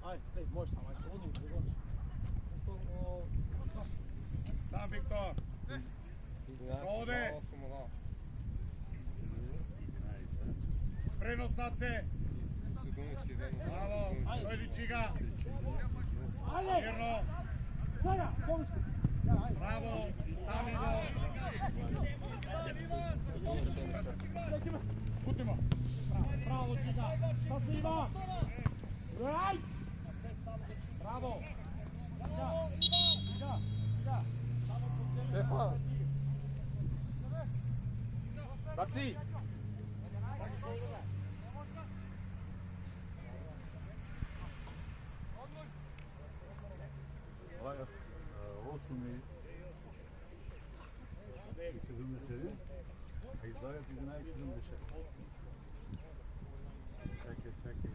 Ај, може там, ај, слободно го Сам Виктор! Оде! Преносат се! Браво! Дојди Чига! Мирно! Сега, помисли. Браво! Сам Иво! Путимо! Браво, Чига! Што се има? Ај! Браво! Стефан! Баци! Ова е 8,70, а излагат 11,76. Чакай.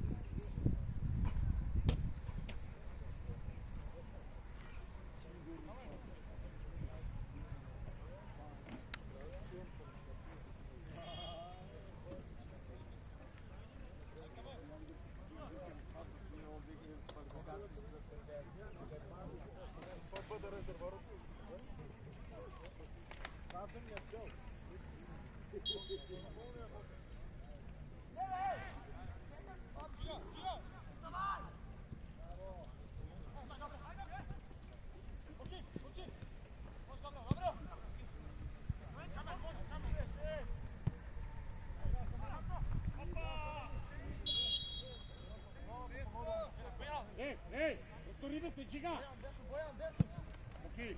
Ей! Повтори се, Чига! Окей!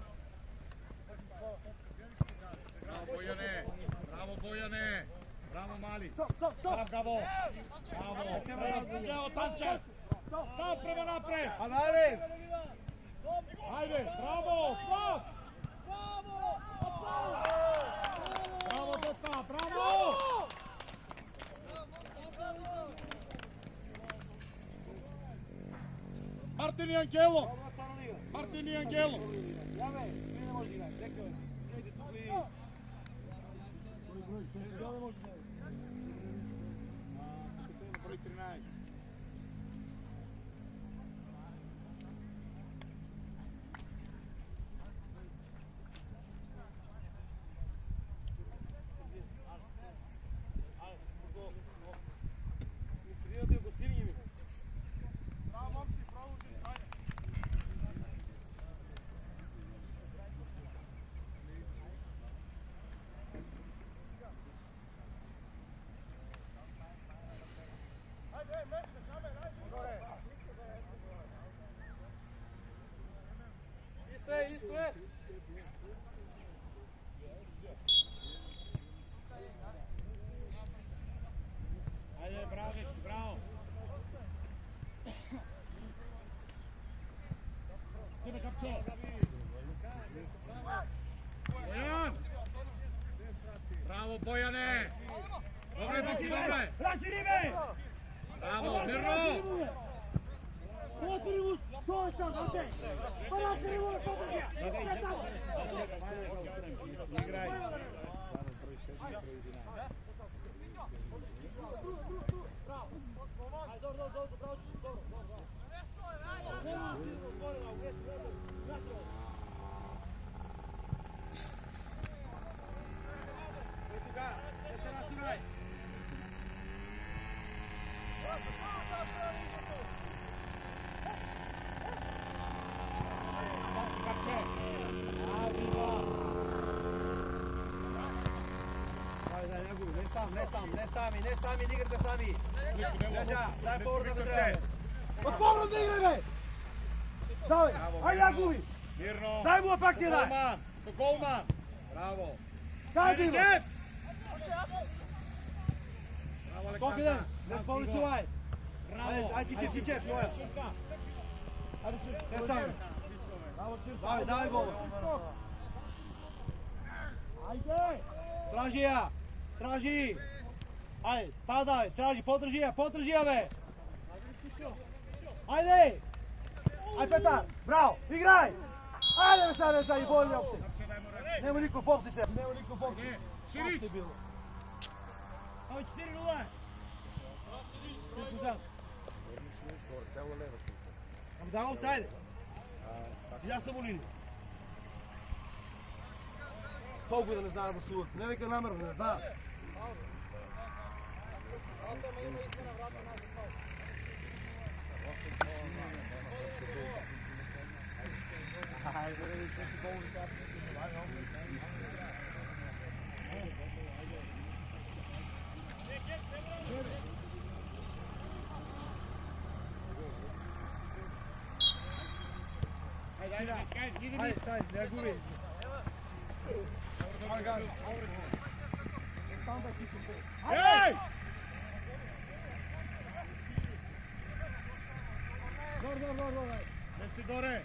Браво, Бојане! Браво, Бојане! Браво, Мали! Сам Гаво! Браво! Браво, Танче! Сам према напред! Анале! Ајде! Браво! Пас! Браво, деца! Браво! Мартини Ангело! Мартини Ангело! Ја бе, ти не може да играеш, рекao е. Седи туку и... Кој може да играеш? 13. Isto je. Ajde, bravo, dečki, bravo. Ideme, kapče. Bojan! Bravo, Bojane! Dobre, Baki, dobre! Vraći Ribe! Bravo, Mirno! Otvori mu, što je sam, ote! Pa račeri mu, potrži! Igraj. Ne sami, ne igrate sami. Leža, daj povrat da treba. Pa povrat da igraj, be! Davaj, ajde ja gubi! Mirno. Daj mu opak jedan! Golman, golman. Bravo. Daj Divo! Širiket! Koliko idem? Ne spavni čuvaj. Bravo. Ajde, čičeš, svoja. Ne sami. Daj gol. Ajde! Traži ja. Traži. Ajde, padaj, traži, podrži ja, be. Ajde. Aj, Petar, bravo, igraj. Ajde, me sad, ne sad, i bolje opsi. Nemo niko popsi se. Širić. Ajde, 4-0. Am da offside. Ja sam u liniji. Toliko da ne zna da su, ne veka namjerno, ne zna. Ajde, ne gubi. Ej! Gor. Jesti dore.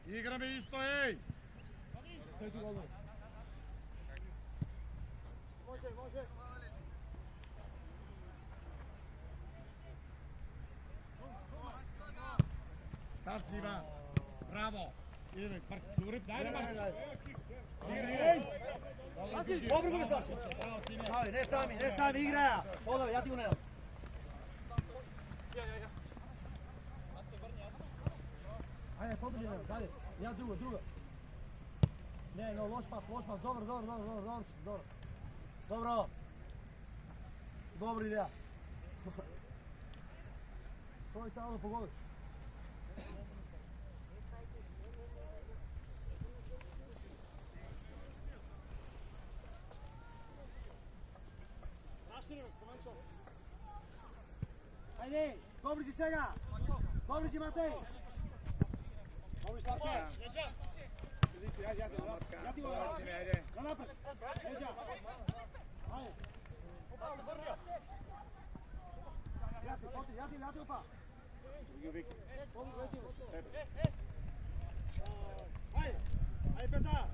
Igrame isto, ej! Stav si, Ivan. Bravo. Ideme, Jurip, dajde, Marko. Dobro gubi Staši. Ajde, ne sami, igraja. Odavай, ja ti go ne dam. Ajde, podrži me, dalje. Ja drugo. Ne, no, loš pas, dobro. Dobro ideja. Koji se ono pogodi? Ajde! Добри си сега! Добри си, Матей! Добри Славче! Я ти го Ajde. на напред! Лежа! Ajde! Јати опа! Ajde! Ajde, Petar!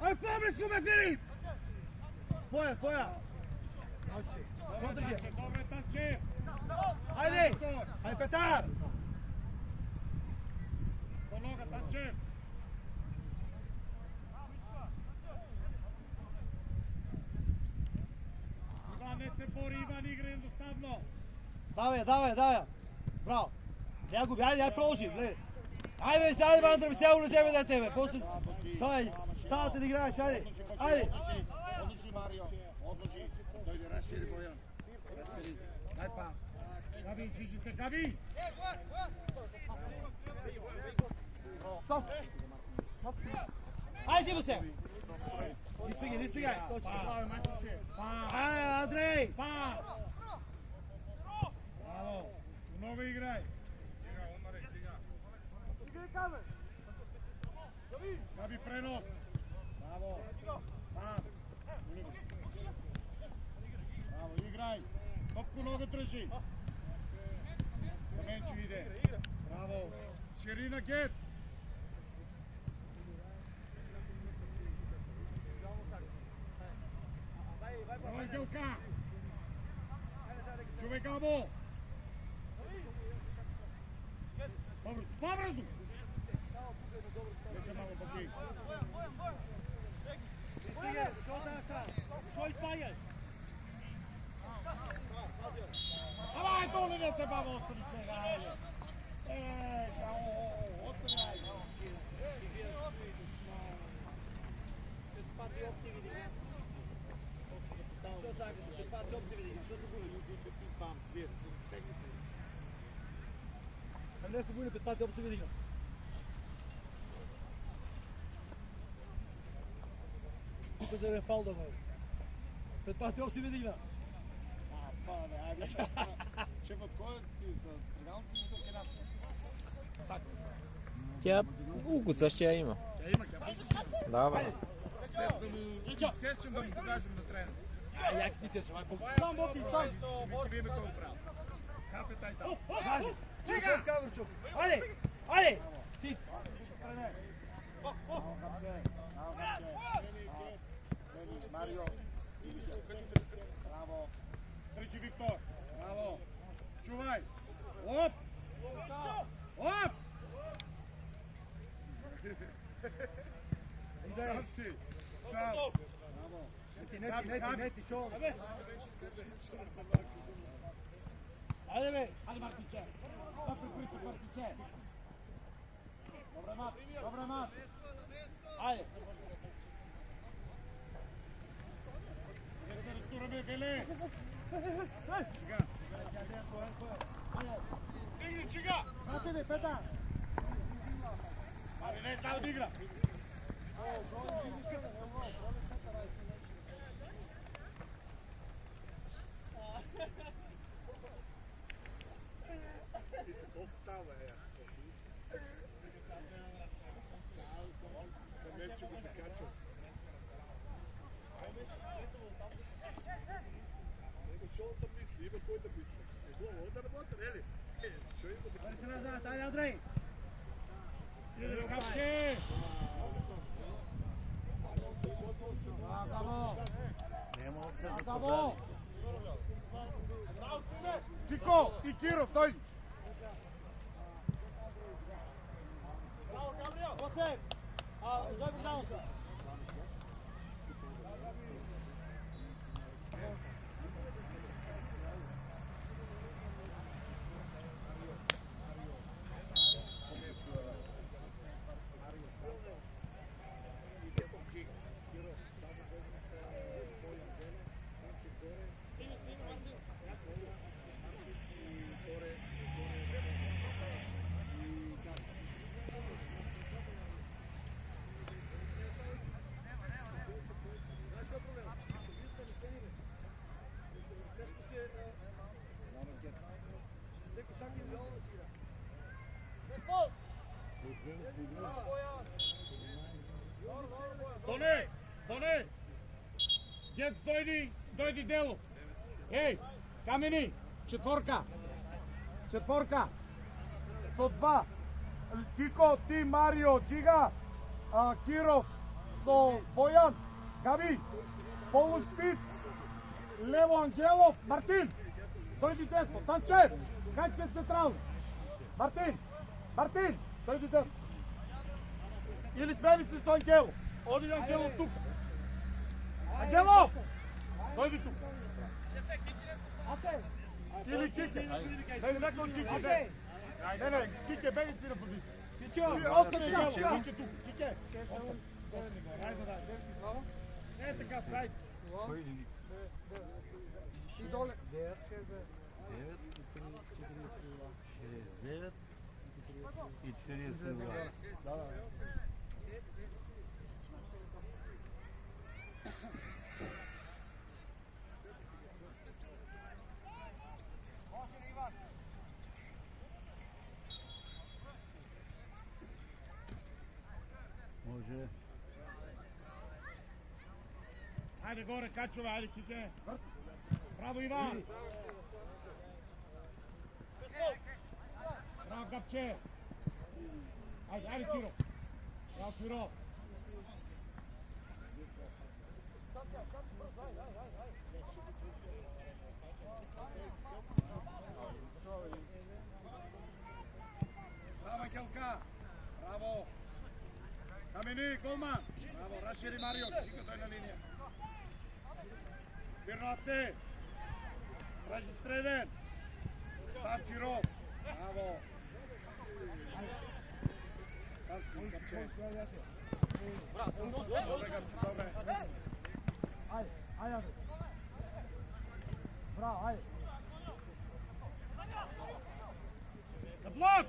Aj, poblisko me, Filip! Tvoja! Podrži! Dobre, Tanče! Ajde! Ajde, Petar! Do noga, Tanče! Ivan, ne se bori, Ivan igra jednostavno! Давай! Браво! Не губи, ajde продолжи, гледай! Ajde, sad Vandro, se ja ulazim da tebe, posle... Давай, ставате да играеш, ajde! Odloži, Mario, odloži! Dojde, raširi Bojan! Raširi! Daj pa! Gabi, piši se, Gabi! Sam! Ajde, Zivo se! Не спигай! Pa, majstiće! Pa! Ajde, Andrej! Pa! Bravo! Mnogo igraj! Gabi, prenos! Bravo! Pa! Bravo, igraj! Topku nogu drži! Kamenću ide! Bravo! Širina, get! Bravo, Angelka! Čuvaj Gabo! Pobrzu! Neće malo poki. Давай, долу не се баба, остани сега, еле! Оставяй! Що сакаш? Пет топ се види. Що се губи? Там свет, Не се губи, пет топ се види. Тука за фал да ме. Пет топ се види. Шефът, кой ти са? Тригалци или са кенаци? Тя укуса ще я има. Тя има, тя пишеше. Да, бе. Естествено да му покажем на тренер. Як си мислиш, сам Боки, сам. Ще видим това правил. Кафе тай там. Чига! Кавърчук. Айде! Ти! Марио. Браво. Тричи Виктор. Браво. Чувай. Оп! Оп! Сам си. Сам. Браво. Нети, шоу. Ajde be! Ajde Martiće. Opet pristup Martiće. Dobre mat. Ajde! Gdje se rasturame, Bele? Čiga. Digni, Čiga. Prati me, Petar! Ali ne zna da igra. Встава е. Каменче го се качва. Има шо да мисли, има кой да мисли. Него да работа, не ли? Шо има да Върши назад, айде Андрей! Иде до капче! Браво! Нема обсед да Браво! Кико и Киров, дойди! Окей! Дай Богдановска! Гец, дојди Дело. Еј, Камени, четворка. Со 2. Кико, ти, Марио, Джига, Киров, со Бојан, Габи, полушпиц, лево Ангелов, Мартин, дојди десно, Танчев, Ханчев централно, Мартин, дојди десно. Или смени се со Ангелов, оди Ангелов тук. Ангелов, дојди тук. Или Кике, дај некој Кике. Не, Кике, беги си на позиција. Остани Ангелов, Кике тук, Кике. Ајде, дај. Е, така, прај. И доле. 9 и 42. Може. Ајде горе, качува, ајде Кике. Браво Иван. Браво Гапче. Ајде Киро. Браво Киро. Браво Келка. Браво. Камени, голман. Браво, расшири Марио, Чико тој на линија. Бирнаце. Стражи среден. Сам Киров. Браво. Сам си, Гапче. Добре, Гапче, добре. Ајде. Браво, ајде. За блок!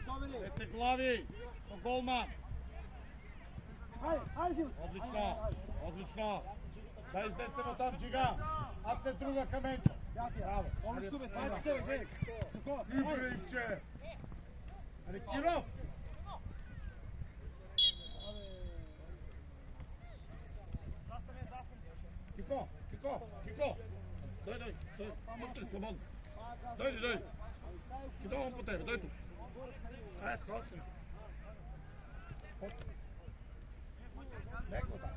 Собери. Десе глави со голман. Ајде. Одлично. Да изнесемо там Джига. Аце друга Каменчо. Браво. Ибриче. Ајде Киров. Кико. Дојди. Остри слободно. Дојди. Кидавам по тебе, дојди. Ајде, така остри. Леко да.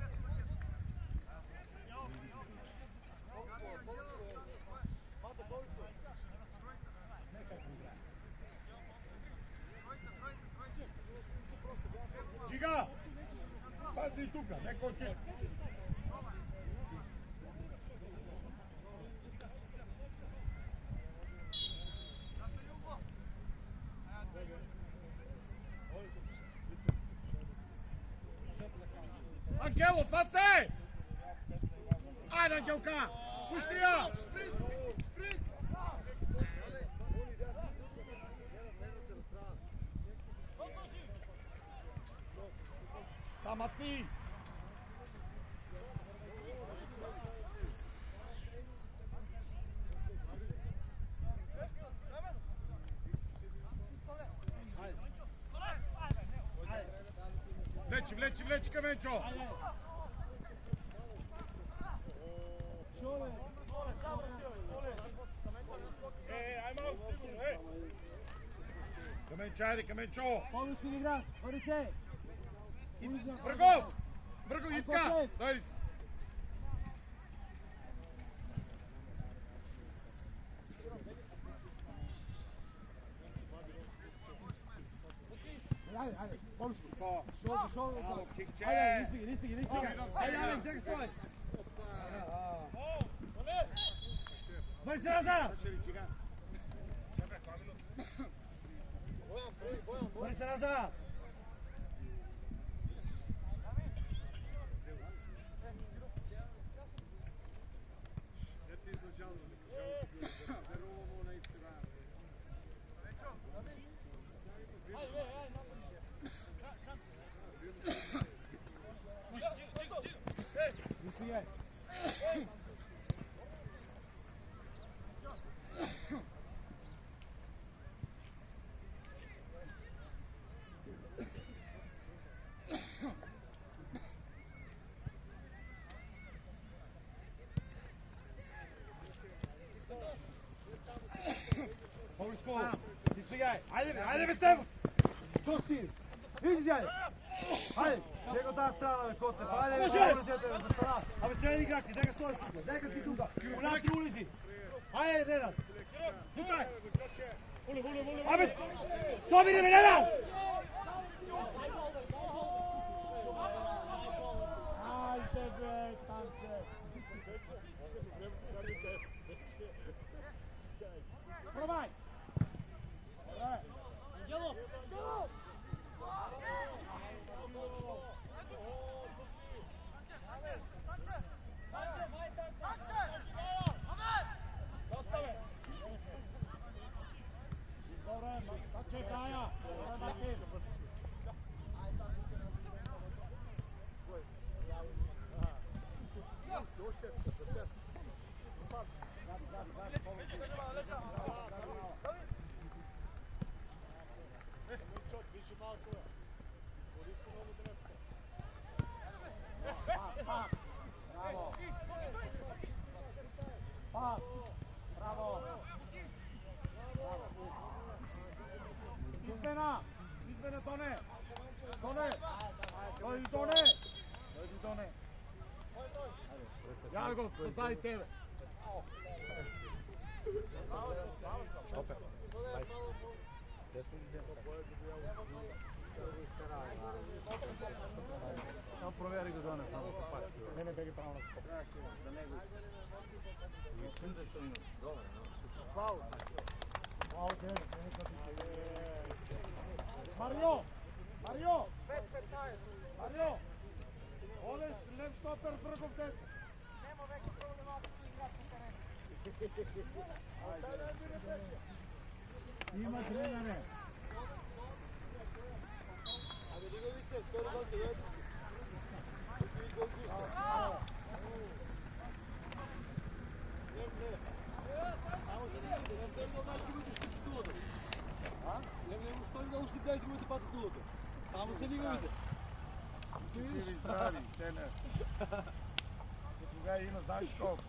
Джига! Пази тука, некој ќе. Ангелов, аце! Ајде, Ангелка! Пушти ја! Самаци! Влечи, Каменчо! Каменчо! Повече игра, Борисе! Вргов, Итка! Дојди се! Ајде, повече! Ало, кикче! Ајде, не спиги! Ајде, тек стој! Борисе назад! Борисе назад! Павличко, ти спигай. Ajde, bе, Stefan! Čo si? Idi djaj. Hajde, njego ta strana me kote. Hajde, Ave sredi igrači, daj ga stojiš tuka, daj ga svi tuka. Unatri ulizi. Hajde, Nenad. Tukaj. Ave, sobiri me, Nenad! Ajde, be, Tanče! Probaj! Izmena, Tone! Tone! Dojdi, Tone! Dojdi, Tone! Jago, poznaj tebe. Evo provjeri ga Tone, samo se pati. Ne, begi pravo na stop. Mario! Mario! Mario! Ovdje lev štoper vrgom desno. Nemo veći problem ako tu igrač na terenu. Ima trenere. Ajde, Ligovice, skoro gotovo, jedeš ti. Ti gol gusto. Samo se ne vidi, ne treba znači vidiš ti tudo. Ne stvari da uši 10 minuta pati tudo. Samo se Ligovice. Ti vidiš? Ti zdravi, trener. Тогава има, знаеш колко.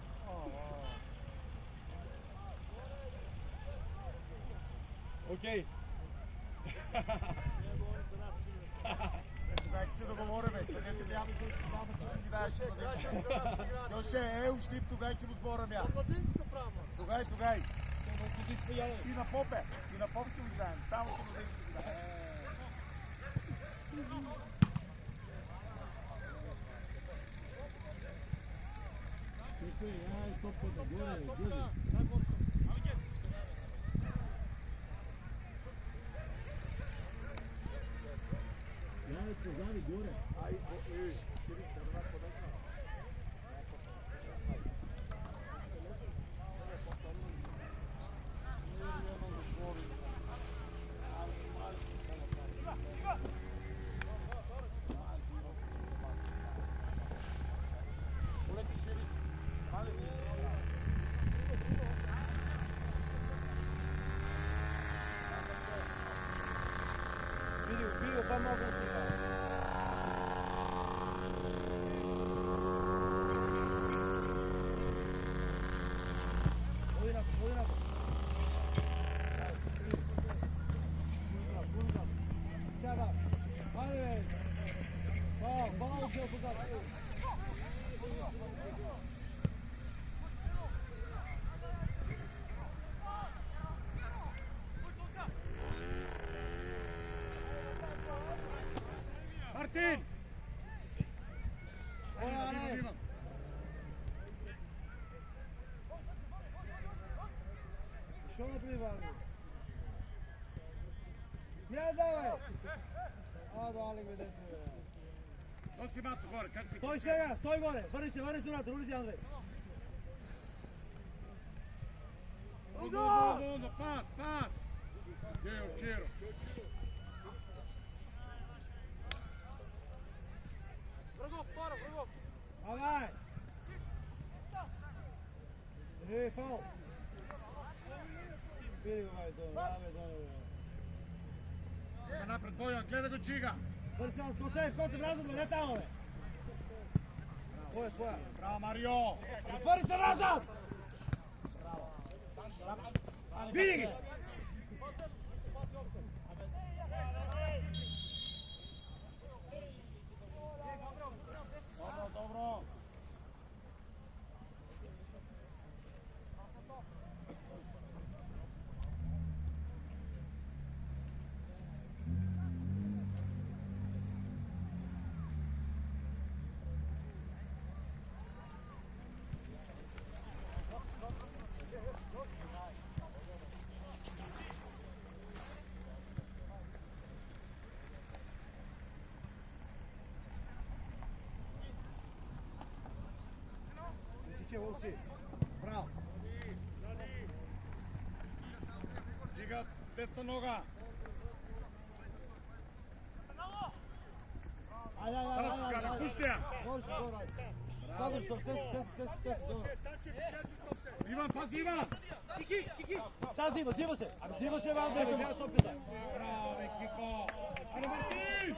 Окей. Тогава се договориме, където няма и които двамата ги даваш. Йоше, ушти тогава ќе му зборам ја. Тогава. И на попе ќе му даем, само ќе му даем. Vidio pa mogu si. Odinako. Sada, ajde. Bao će opozati. Martin! Imam. Što napravili? Ja davaj! Ajde, ali gledaj. Nosi macu gore, kako si? Stoj svega, stoj gore, vrni se unatra, ulici Andrej. Onda, pas! Evo, Čiro. Ajde! Faul! Vidi ga ovaj Donovan. Ima napred Bojan, gledaj go Čiga. Koncept, razred, ne tamo me. Ovo je tvoja. Bravo Mario. Otvori se nazad! Vidi ga! Вовси, Вовси. Браво. Джигат, десна нога. Sad Gari, pušti ja. Može, dobro. Sada što, stesi, dobro. Ivan, pazi Ivan. Kiki. Sad zimo se. A zimo se, Vandre, nema to pita. Bravo, Kiko. Ajde, Martin.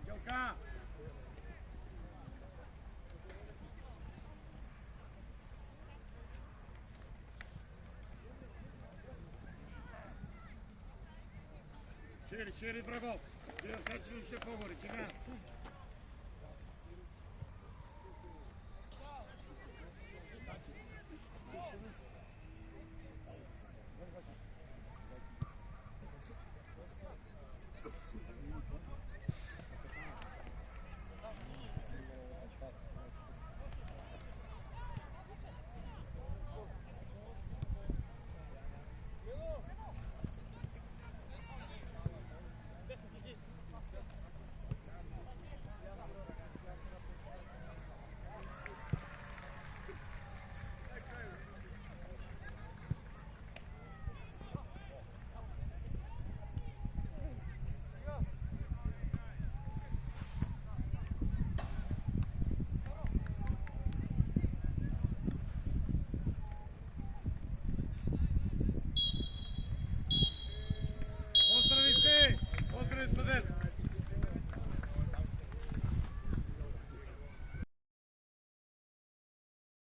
Jelka! Širi, Dragov. Kad ću se pogori, čega?